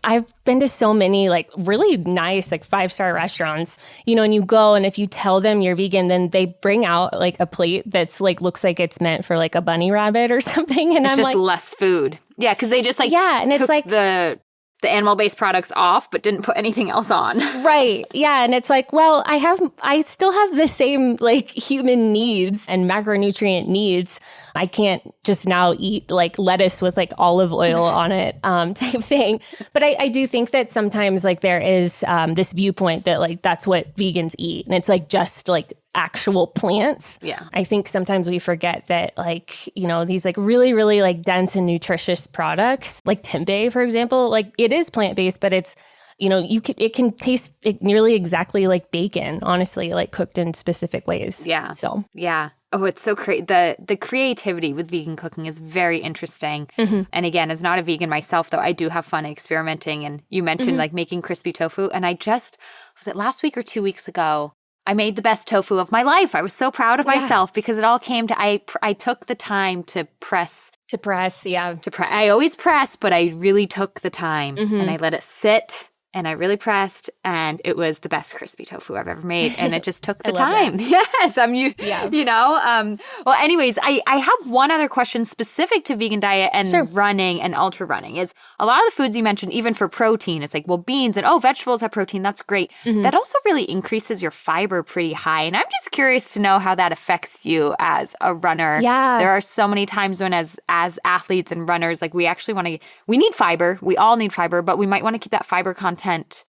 I've been to so many like really nice like 5-star restaurants, and you go and if you tell them you're vegan, then they bring out like a plate that's like looks like it's meant for like a bunny rabbit or something. And it's I'm just like less food. Yeah, because they just like and took it's like the animal-based products off, but didn't put anything else on. Right. Yeah. And it's like, well, I still have the same like human needs and macronutrient needs. I can't just now eat like lettuce with like olive oil on it type thing. But I do think that sometimes like there is this viewpoint that like that's what vegans eat. And it's like just like actual plants. Yeah. I think sometimes we forget that like, these like really, really like dense and nutritious products like tempeh, for example, like it is plant-based, but it's it can taste nearly exactly like bacon, honestly, like cooked in specific ways. Yeah. So, yeah. Oh, it's so great. The creativity with vegan cooking is very interesting. And again, as not a vegan myself, though, I do have fun experimenting. And you mentioned like making crispy tofu. And was it last week or 2 weeks ago? I made the best tofu of my life. I was so proud of myself because it all came to, I took the time to press. I always press, but I really took the time and I let it sit. And I really pressed, and it was the best crispy tofu I've ever made. And it just took the time. Yes, Well, anyways, I have one other question specific to vegan diet and running and ultra running. Is a lot of the foods you mentioned, even for protein, it's like, well, beans and vegetables have protein. That's great. That also really increases your fiber pretty high. And I'm just curious to know how that affects you as a runner. Yeah, there are so many times when, as athletes and runners, like we actually we need fiber. We all need fiber, but we might want to keep that fiber content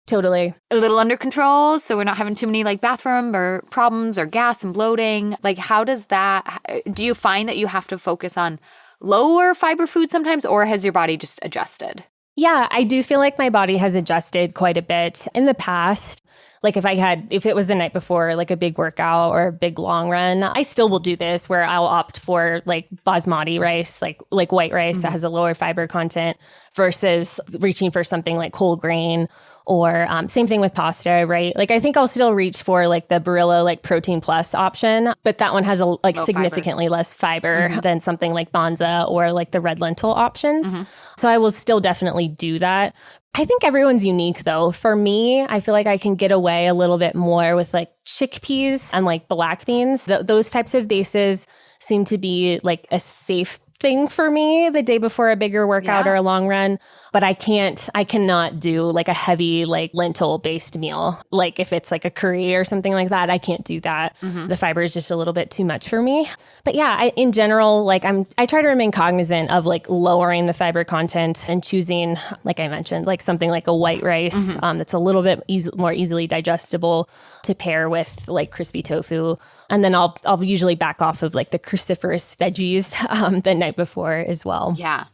totally a little under control, so we're not having too many like bathroom or problems or gas and bloating. Like, how does that, do you find that you have to focus on lower fiber food sometimes, or has your body just adjusted? Yeah, I do feel like my body has adjusted quite a bit in the past. Like if it was the night before, like a big workout or a big long run, I still will do this where I'll opt for like basmati rice, like white rice that has a lower fiber content versus reaching for something like whole grain or same thing with pasta, right? Like I think I'll still reach for like the Barilla like protein plus option, but that one has a like significantly less fiber than something like Banza or like the red lentil options. So I will still definitely do that. I think everyone's unique though. For me, I feel like I can get away a little bit more with like chickpeas and like black beans. Those types of bases seem to be like a safe thing for me the day before a bigger workout or a long run. But I cannot do like a heavy like lentil based meal. Like if it's like a curry or something like that, I can't do that. The fiber is just a little bit too much for me. But yeah, in general, like I try to remain cognizant of like lowering the fiber content and choosing, like I mentioned, like something like a white rice that's a little bit more easily digestible to pair with like crispy tofu. And then I'll usually back off of like the cruciferous veggies the night before as well. Yeah,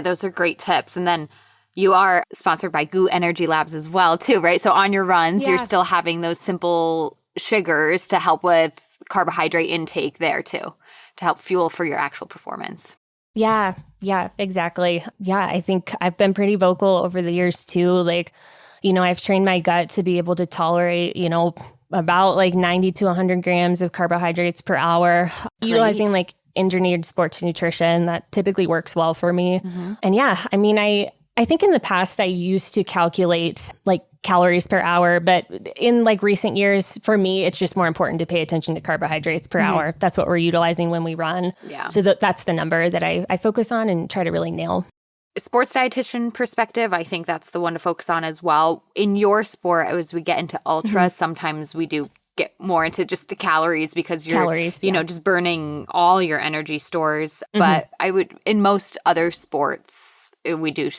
those are great tips. And then you are sponsored by GU Energy Labs as well, too, right? So on your runs, you're still having those simple sugars to help with carbohydrate intake there, too, to help fuel for your actual performance. Yeah, exactly. Yeah, I think I've been pretty vocal over the years, too. Like, I've trained my gut to be able to tolerate, about like 90 to 100 grams of carbohydrates per hour, utilizing like engineered sports nutrition that typically works well for me. And yeah, I mean, I think in the past I used to calculate like calories per hour, but in like recent years, for me, it's just more important to pay attention to carbohydrates per hour. That's what we're utilizing when we run. So that's the number that I focus on and try to really nail. Sports dietitian perspective, I think that's the one to focus on as well. In your sport, as we get into ultra, sometimes we do get more into just the calories because you're, just burning all your energy stores. But I would, in most other sports, we do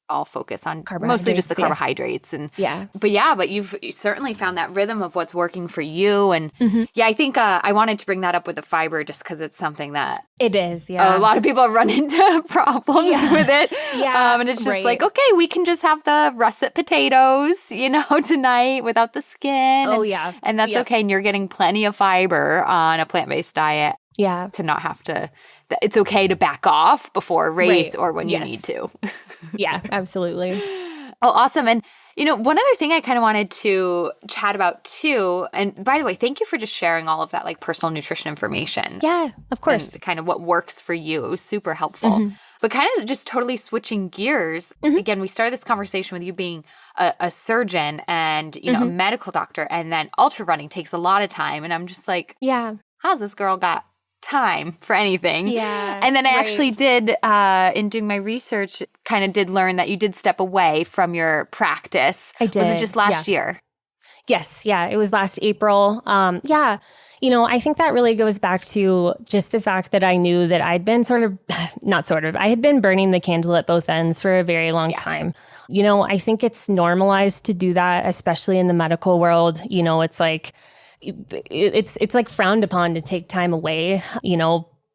all focus on mostly just the carbohydrates. And but you've certainly found that rhythm of what's working for you. And I think I wanted to bring that up with the fiber just because it's something that it is. A lot of people have run into problems with it. And it's just like, okay, we can just have the russet potatoes, tonight without the skin. And that's okay. And you're getting plenty of fiber on a plant-based diet. To not have to, it's okay to back off before a race or when you need to. Absolutely. Oh, awesome. And, one other thing I kind of wanted to chat about too, and by the way, thank you for just sharing all of that like personal nutrition information. Yeah, of course. And kind of what works for you. It was super helpful. But kind of just totally switching gears. Again, we started this conversation with you being a surgeon and, a medical doctor, and then ultra running takes a lot of time. And I'm just like, how's this girl got time for anything? And then I actually did, in doing my research, kind of did learn that you did step away from your practice. I did. Was it just last year? Yes. Yeah. It was last April. I think that really goes back to just the fact that I knew that I'd been I had been burning the candle at both ends for a very long time. I think it's normalized to do that, especially in the medical world. It's like, it's like frowned upon to take time away,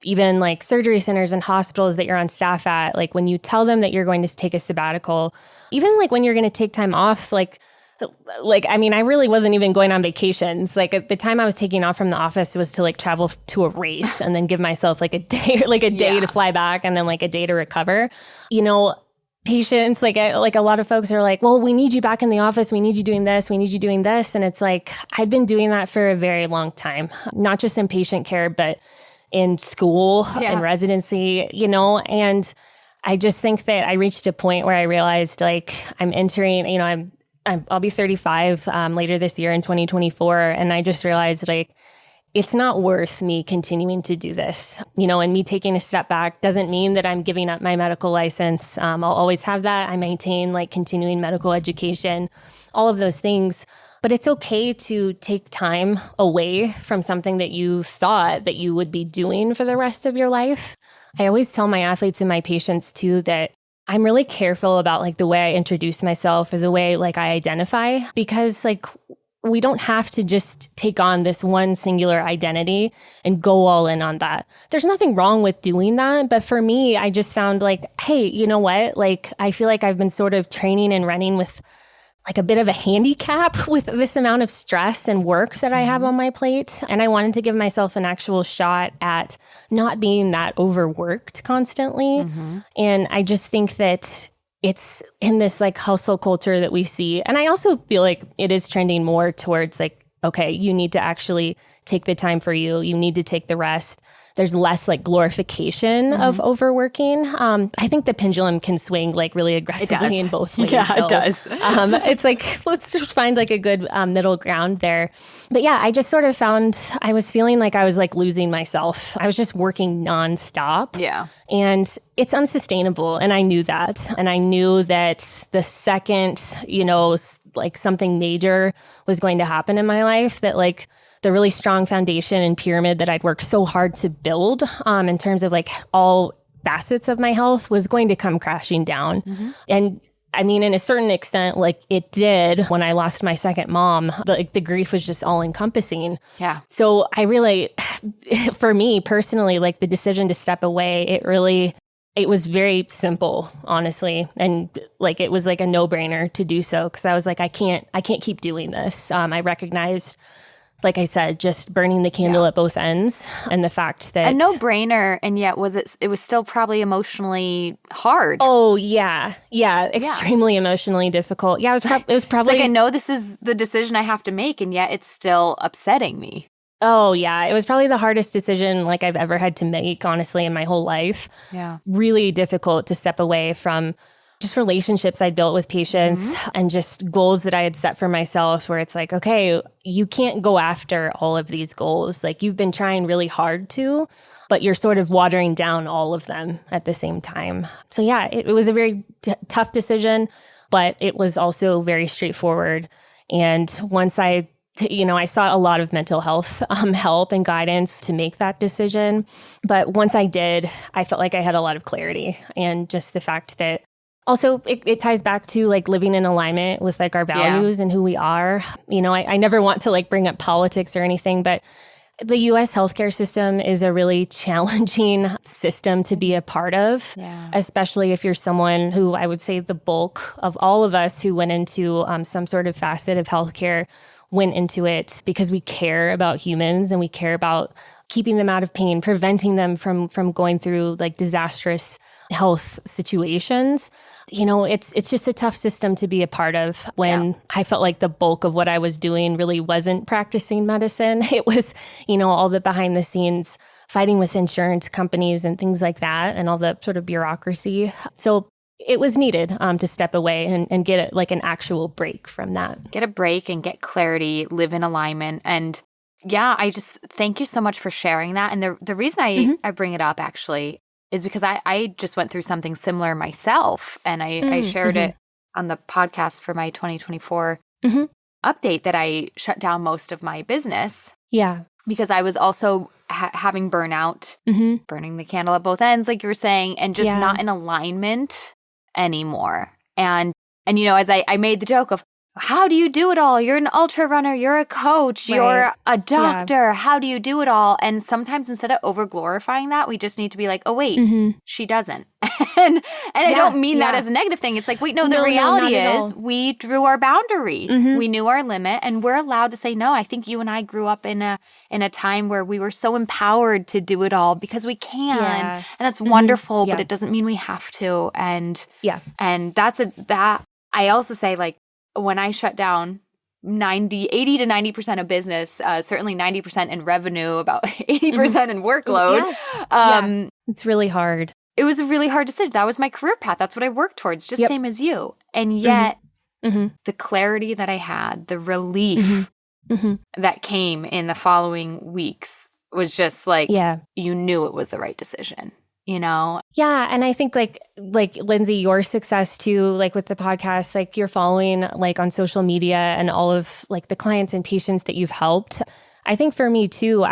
even like surgery centers and hospitals that you're on staff at, like when you tell them that you're going to take a sabbatical, even like when you're going to take time off, I mean, I really wasn't even going on vacations. Like at the time I was taking off from the office was to like travel to a race and then give myself like a day, to fly back and then like a day to recover. You know, patients, like a lot of folks are like, well, we need you back in the office. We need you doing this. We need you doing this. And it's like, I'd been doing that for a very long time, not just in patient care, but in school and residency, you know, and I just think that I reached a point where I realized like I'm entering, you know, I'll be 35 later this year in 2024. And I just realized like, it's not worth me continuing to do this, you know, and me taking a step back doesn't mean that I'm giving up my medical license. I'll always have that. I maintain like continuing medical education, all of those things. But it's okay to take time away from something that you thought that you would be doing for the rest of your life. I always tell my athletes and my patients too that I'm really careful about like the way I introduce myself or the way like I identify, because like we don't have to just take on this one singular identity and go all in on that. There's nothing wrong with doing that. But for me, I just found like, hey, you know what? Like, I feel like I've been sort of training and running with like a bit of a handicap with this amount of stress and work that I have on my plate. And I wanted to give myself an actual shot at not being that overworked constantly. And I just think that it's in this like hustle culture that we see. And I also feel like it is trending more towards like, okay, you need to actually take the time for you. You need to take the rest. There's less like glorification of overworking. I think the pendulum can swing like really aggressively in both ways. Yeah, it does. It's like, let's just find like a good middle ground there. But yeah, I just sort of found I was feeling like I was like losing myself. I was just working nonstop. Yeah. And it's unsustainable. And I knew that. And I knew that the second, you know, like something major was going to happen in my life, that like the really strong foundation and pyramid that I'd worked so hard to build in terms of like all facets of my health was going to come crashing down. And I mean, in a certain extent, like it did when I lost my second mom, but like the grief was just all encompassing. Yeah. So I really, for me personally, like the decision to step away, it was very simple, honestly. And like, it was like a no-brainer to do so. Cause I was like, I can't keep doing this. I recognized, like I said, just burning the candle at both ends, and the fact that a no-brainer, and yet it was still probably emotionally hard. Oh yeah, extremely emotionally difficult. Yeah, it was probably it's like I know this is the decision I have to make, and yet it's still upsetting me. Oh yeah, it was probably the hardest decision like I've ever had to make, honestly, in my whole life. Yeah, really difficult to step away from just relationships I'd built with patients and just goals that I had set for myself, where it's like, okay, you can't go after all of these goals. Like you've been trying really hard to, but you're sort of watering down all of them at the same time. So yeah, it was a very tough decision, but it was also very straightforward. And once I sought a lot of mental health help and guidance to make that decision. But once I did, I felt like I had a lot of clarity, and just the fact that also, it ties back to like living in alignment with like our values and who we are. You know, I never want to like bring up politics or anything, but the U.S. healthcare system is a really challenging system to be a part of, especially if you're someone who, I would say the bulk of all of us who went into some sort of facet of healthcare went into it because we care about humans and we care about keeping them out of pain, preventing them from going through like disastrous health situations. You know, it's just a tough system to be a part of when I felt like the bulk of what I was doing really wasn't practicing medicine. It was, you know, all the behind the scenes fighting with insurance companies and things like that, and all the sort of bureaucracy. So it was needed to step away and get like an actual break from that. Get a break and get clarity, live in alignment. And yeah, I just thank you so much for sharing that. And the reason I bring it up actually is because I just went through something similar myself, and I shared it on the podcast for my 2024 update that I shut down most of my business. Yeah. Because I was also having burnout, burning the candle at both ends, like you were saying, and just not in alignment anymore. And you know, as I made the joke of, how do you do it all? You're an ultra runner. You're a coach. You're a doctor. How do you do it all? And sometimes instead of over glorifying that, we just need to be like, oh, wait, she doesn't. and I don't mean that as a negative thing. It's like, wait, no, the reality is we drew our boundary. We knew our limit and we're allowed to say no. I think you and I grew up in a time where we were so empowered to do it all because we can. And that's wonderful, but it doesn't mean we have to. And that's that. I also say, like, when I shut down 80 to 90% of business, certainly 90% in revenue, about 80% in workload. It's really hard. It was a really hard decision. That was my career path. That's what I worked towards, just same as you. And yet the clarity that I had, the relief that came in the following weeks was just like, you knew it was the right decision. You know? Yeah. And I think like Lindsay, your success too, like with the podcast, like you're following like on social media and all of like the clients and patients that you've helped. I think for me too,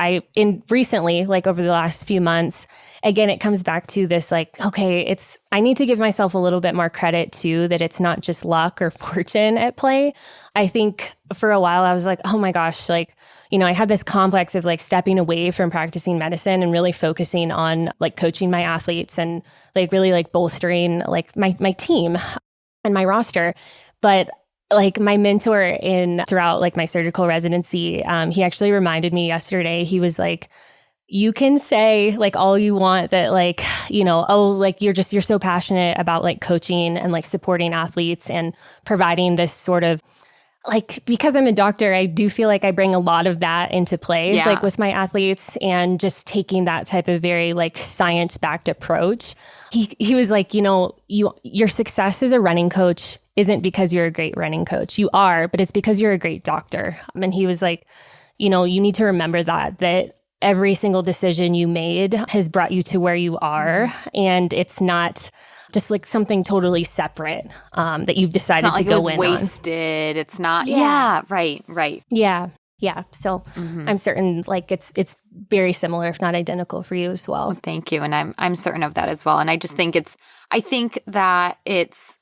recently, like over the last few months, again, it comes back to this like, okay, I need to give myself a little bit more credit too, that it's not just luck or fortune at play. I think for a while I was like, oh my gosh, like, you know, I had this complex of like stepping away from practicing medicine and really focusing on like coaching my athletes and like really like bolstering like my team and my roster. But like my mentor throughout like my surgical residency, he actually reminded me yesterday, he was like, you can say like all you want that like, you know, oh, like you're so passionate about like coaching and like supporting athletes and providing this sort of like, because I'm a doctor, I do feel like I bring a lot of that into play, like with my athletes and just taking that type of very like science-backed approach. He was like, you know, your success as a running coach isn't because you're a great running coach. You are, but it's because you're a great doctor. And he was like, you know, you need to remember that every single decision you made has brought you to where you are. And it's not just like something totally separate that you've decided to go in on. It's not like it was wasted. It's not. Right. Yeah. So I'm certain like it's very similar, if not identical for you as well. Thank you. And I'm certain of that as well. And I just think I think that it's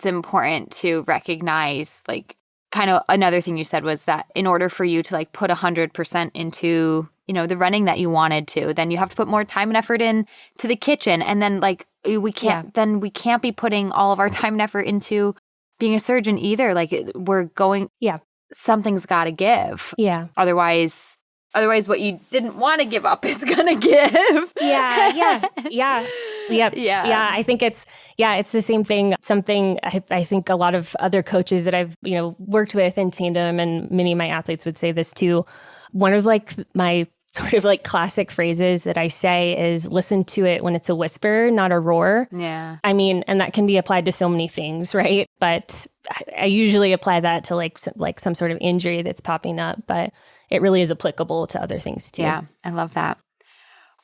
important to recognize, like, kind of another thing you said was that in order for you to like put 100% into, you know, the running that you wanted to, then you have to put more time and effort in to the kitchen. And then like we can't be putting all of our time and effort into being a surgeon either. Like something's got to give. Yeah. Otherwise what you didn't want to give up is going to give. Yeah. I think it's the same thing. Something I think a lot of other coaches that I've, you know, worked with in tandem, and many of my athletes would say this too. One of like my sort of like classic phrases that I say is listen to it when it's a whisper, not a roar. Yeah. I mean, and that can be applied to so many things, right? But I usually apply that to like some sort of injury that's popping up, but it really is applicable to other things too. Yeah, I love that.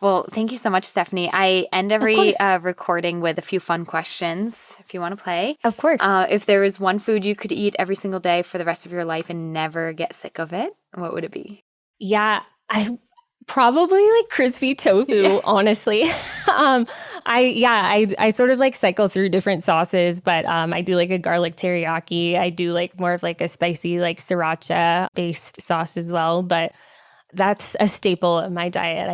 Well, thank you so much, Stefanie. I end every recording with a few fun questions, if you want to play. Of course. If there was one food you could eat every single day for the rest of your life and never get sick of it, what would it be? Yeah, I probably like crispy tofu, honestly. I sort of like cycle through different sauces, but I do like a garlic teriyaki. I do like more of like a spicy like sriracha based sauce as well, but that's a staple of my diet.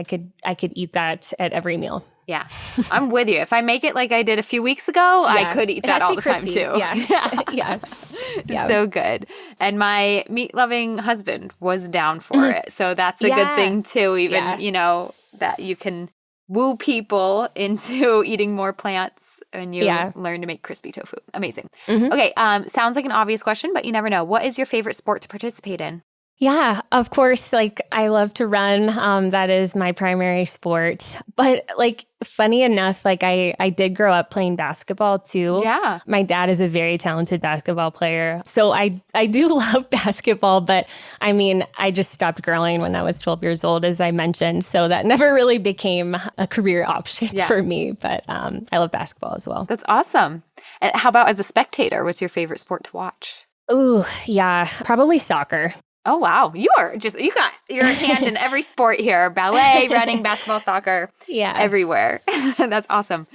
I could eat that at every meal. Yeah, I'm with you. If I make it like I did a few weeks ago, I could eat that all the time too. Yeah. So good. And my meat-loving husband was down for it. So that's a good thing too, even, you know, that you can woo people into eating more plants when you learn to make crispy tofu. Amazing. Okay, sounds like an obvious question, but you never know. What is your favorite sport to participate in? Yeah, of course. Like I love to run. That is my primary sport. But like funny enough, like I did grow up playing basketball too. Yeah. My dad is a very talented basketball player. So I do love basketball, but I mean, I just stopped growing when I was 12 years old, as I mentioned. So that never really became a career option for me. But I love basketball as well. That's awesome. And how about as a spectator? What's your favorite sport to watch? Ooh, yeah, probably soccer. Oh, wow. You got your hand in every sport here. Ballet, running, basketball, soccer. Yeah. Everywhere. That's awesome.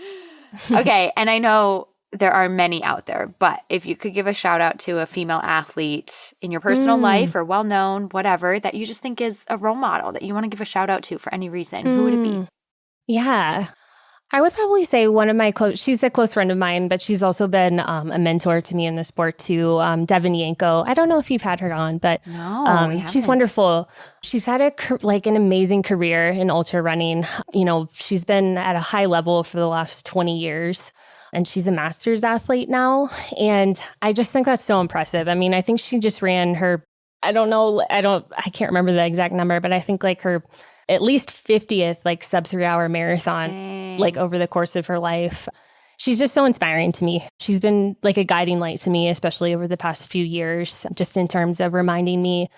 Okay. And I know there are many out there, but if you could give a shout out to a female athlete in your personal life or well-known, whatever, that you just think is a role model that you want to give a shout out to for any reason, who would it be? Yeah. I would probably say one of my she's a close friend of mine, but she's also been a mentor to me in the sport too. Devin Yanko. I don't know if you've had her on, but No, she's wonderful. She's had an amazing career in ultra running. You know, she's been at a high level for the last 20 years. And she's a master's athlete now. And I just think that's so impressive. I mean, I think she just ran her, I can't remember the exact number, but I think like her at least 50th like sub 3 hour marathon, like over the course of her life. She's just so inspiring to me. She's been like a guiding light to me, especially over the past few years, just in terms of reminding me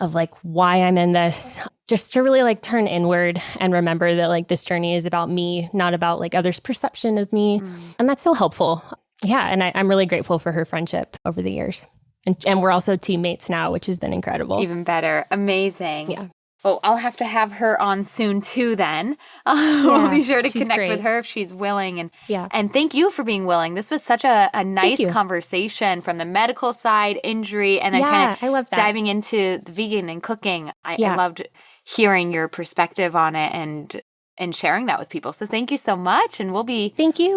of like why I'm in this, just to really like turn inward and remember that like this journey is about me, not about like others' perception of me. And that's so helpful. Yeah. And I'm really grateful for her friendship over the years. And we're also teammates now, which has been incredible. Even better. Amazing. Yeah. Oh, I'll have to have her on soon too then. We'll be sure to connect with her if she's willing. And thank you for being willing. This was such a nice conversation from the medical side, injury, and then kind of diving into the vegan and cooking. I loved hearing your perspective on it and sharing that with people. So thank you so much. And we'll be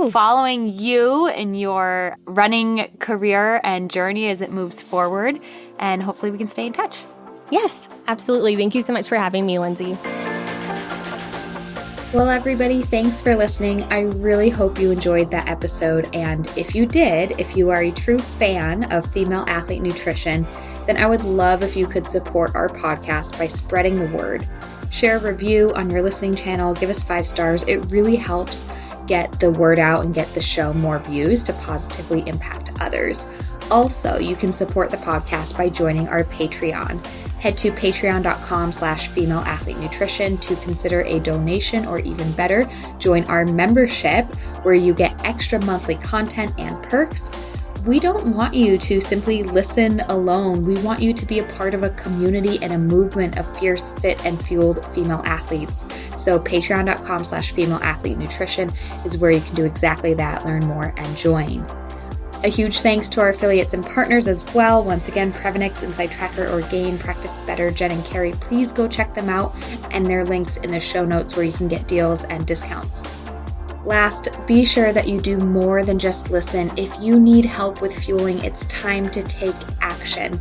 following you in your running career and journey as it moves forward. And hopefully we can stay in touch. Yes, absolutely. Thank you so much for having me, Lindsay. Well, everybody, thanks for listening. I really hope you enjoyed that episode. And if you did, if you are a true fan of female athlete nutrition, then I would love if you could support our podcast by spreading the word. Share a review on your listening channel, give us 5 stars. It really helps get the word out and get the show more views to positively impact others. Also, you can support the podcast by joining our Patreon. Head to patreon.com/female athlete nutrition to consider a donation, or even better, join our membership where you get extra monthly content and perks. We don't want you to simply listen alone. We want you to be a part of a community and a movement of fierce, fit, and fueled female athletes. So patreon.com/female athlete nutrition is where you can do exactly that, learn more, and join. A huge thanks to our affiliates and partners as well. Once again, Prevenix, Inside Tracker, or Gain, Practice Better, Jen and Carrie. Please go check them out, and their links in the show notes where you can get deals and discounts. Last, be sure that you do more than just listen. If you need help with fueling, it's time to take action.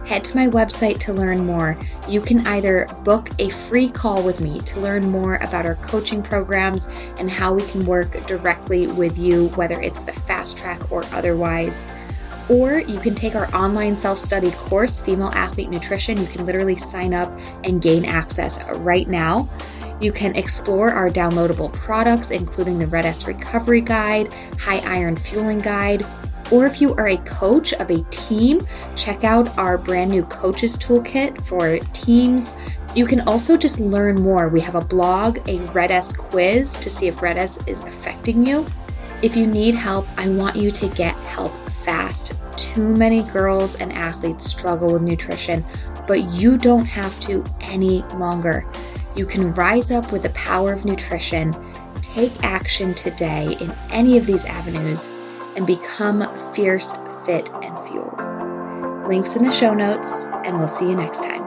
Head to my website to learn more. You can either book a free call with me to learn more about our coaching programs and how we can work directly with you, whether it's the fast track or otherwise. Or you can take our online self-study course, Female Athlete Nutrition. You can literally sign up and gain access right now. You can explore our downloadable products, including the Red S Recovery Guide, High Iron Fueling Guide. Or if you are a coach of a team, check out our brand new Coaches Toolkit for teams. You can also just learn more. We have a blog, a Red S quiz to see if Red S is affecting you. If you need help, I want you to get help fast. Too many girls and athletes struggle with nutrition, but you don't have to any longer. You can rise up with the power of nutrition, take action today in any of these avenues, and become fierce, fit, and fueled. Links in the show notes, and we'll see you next time.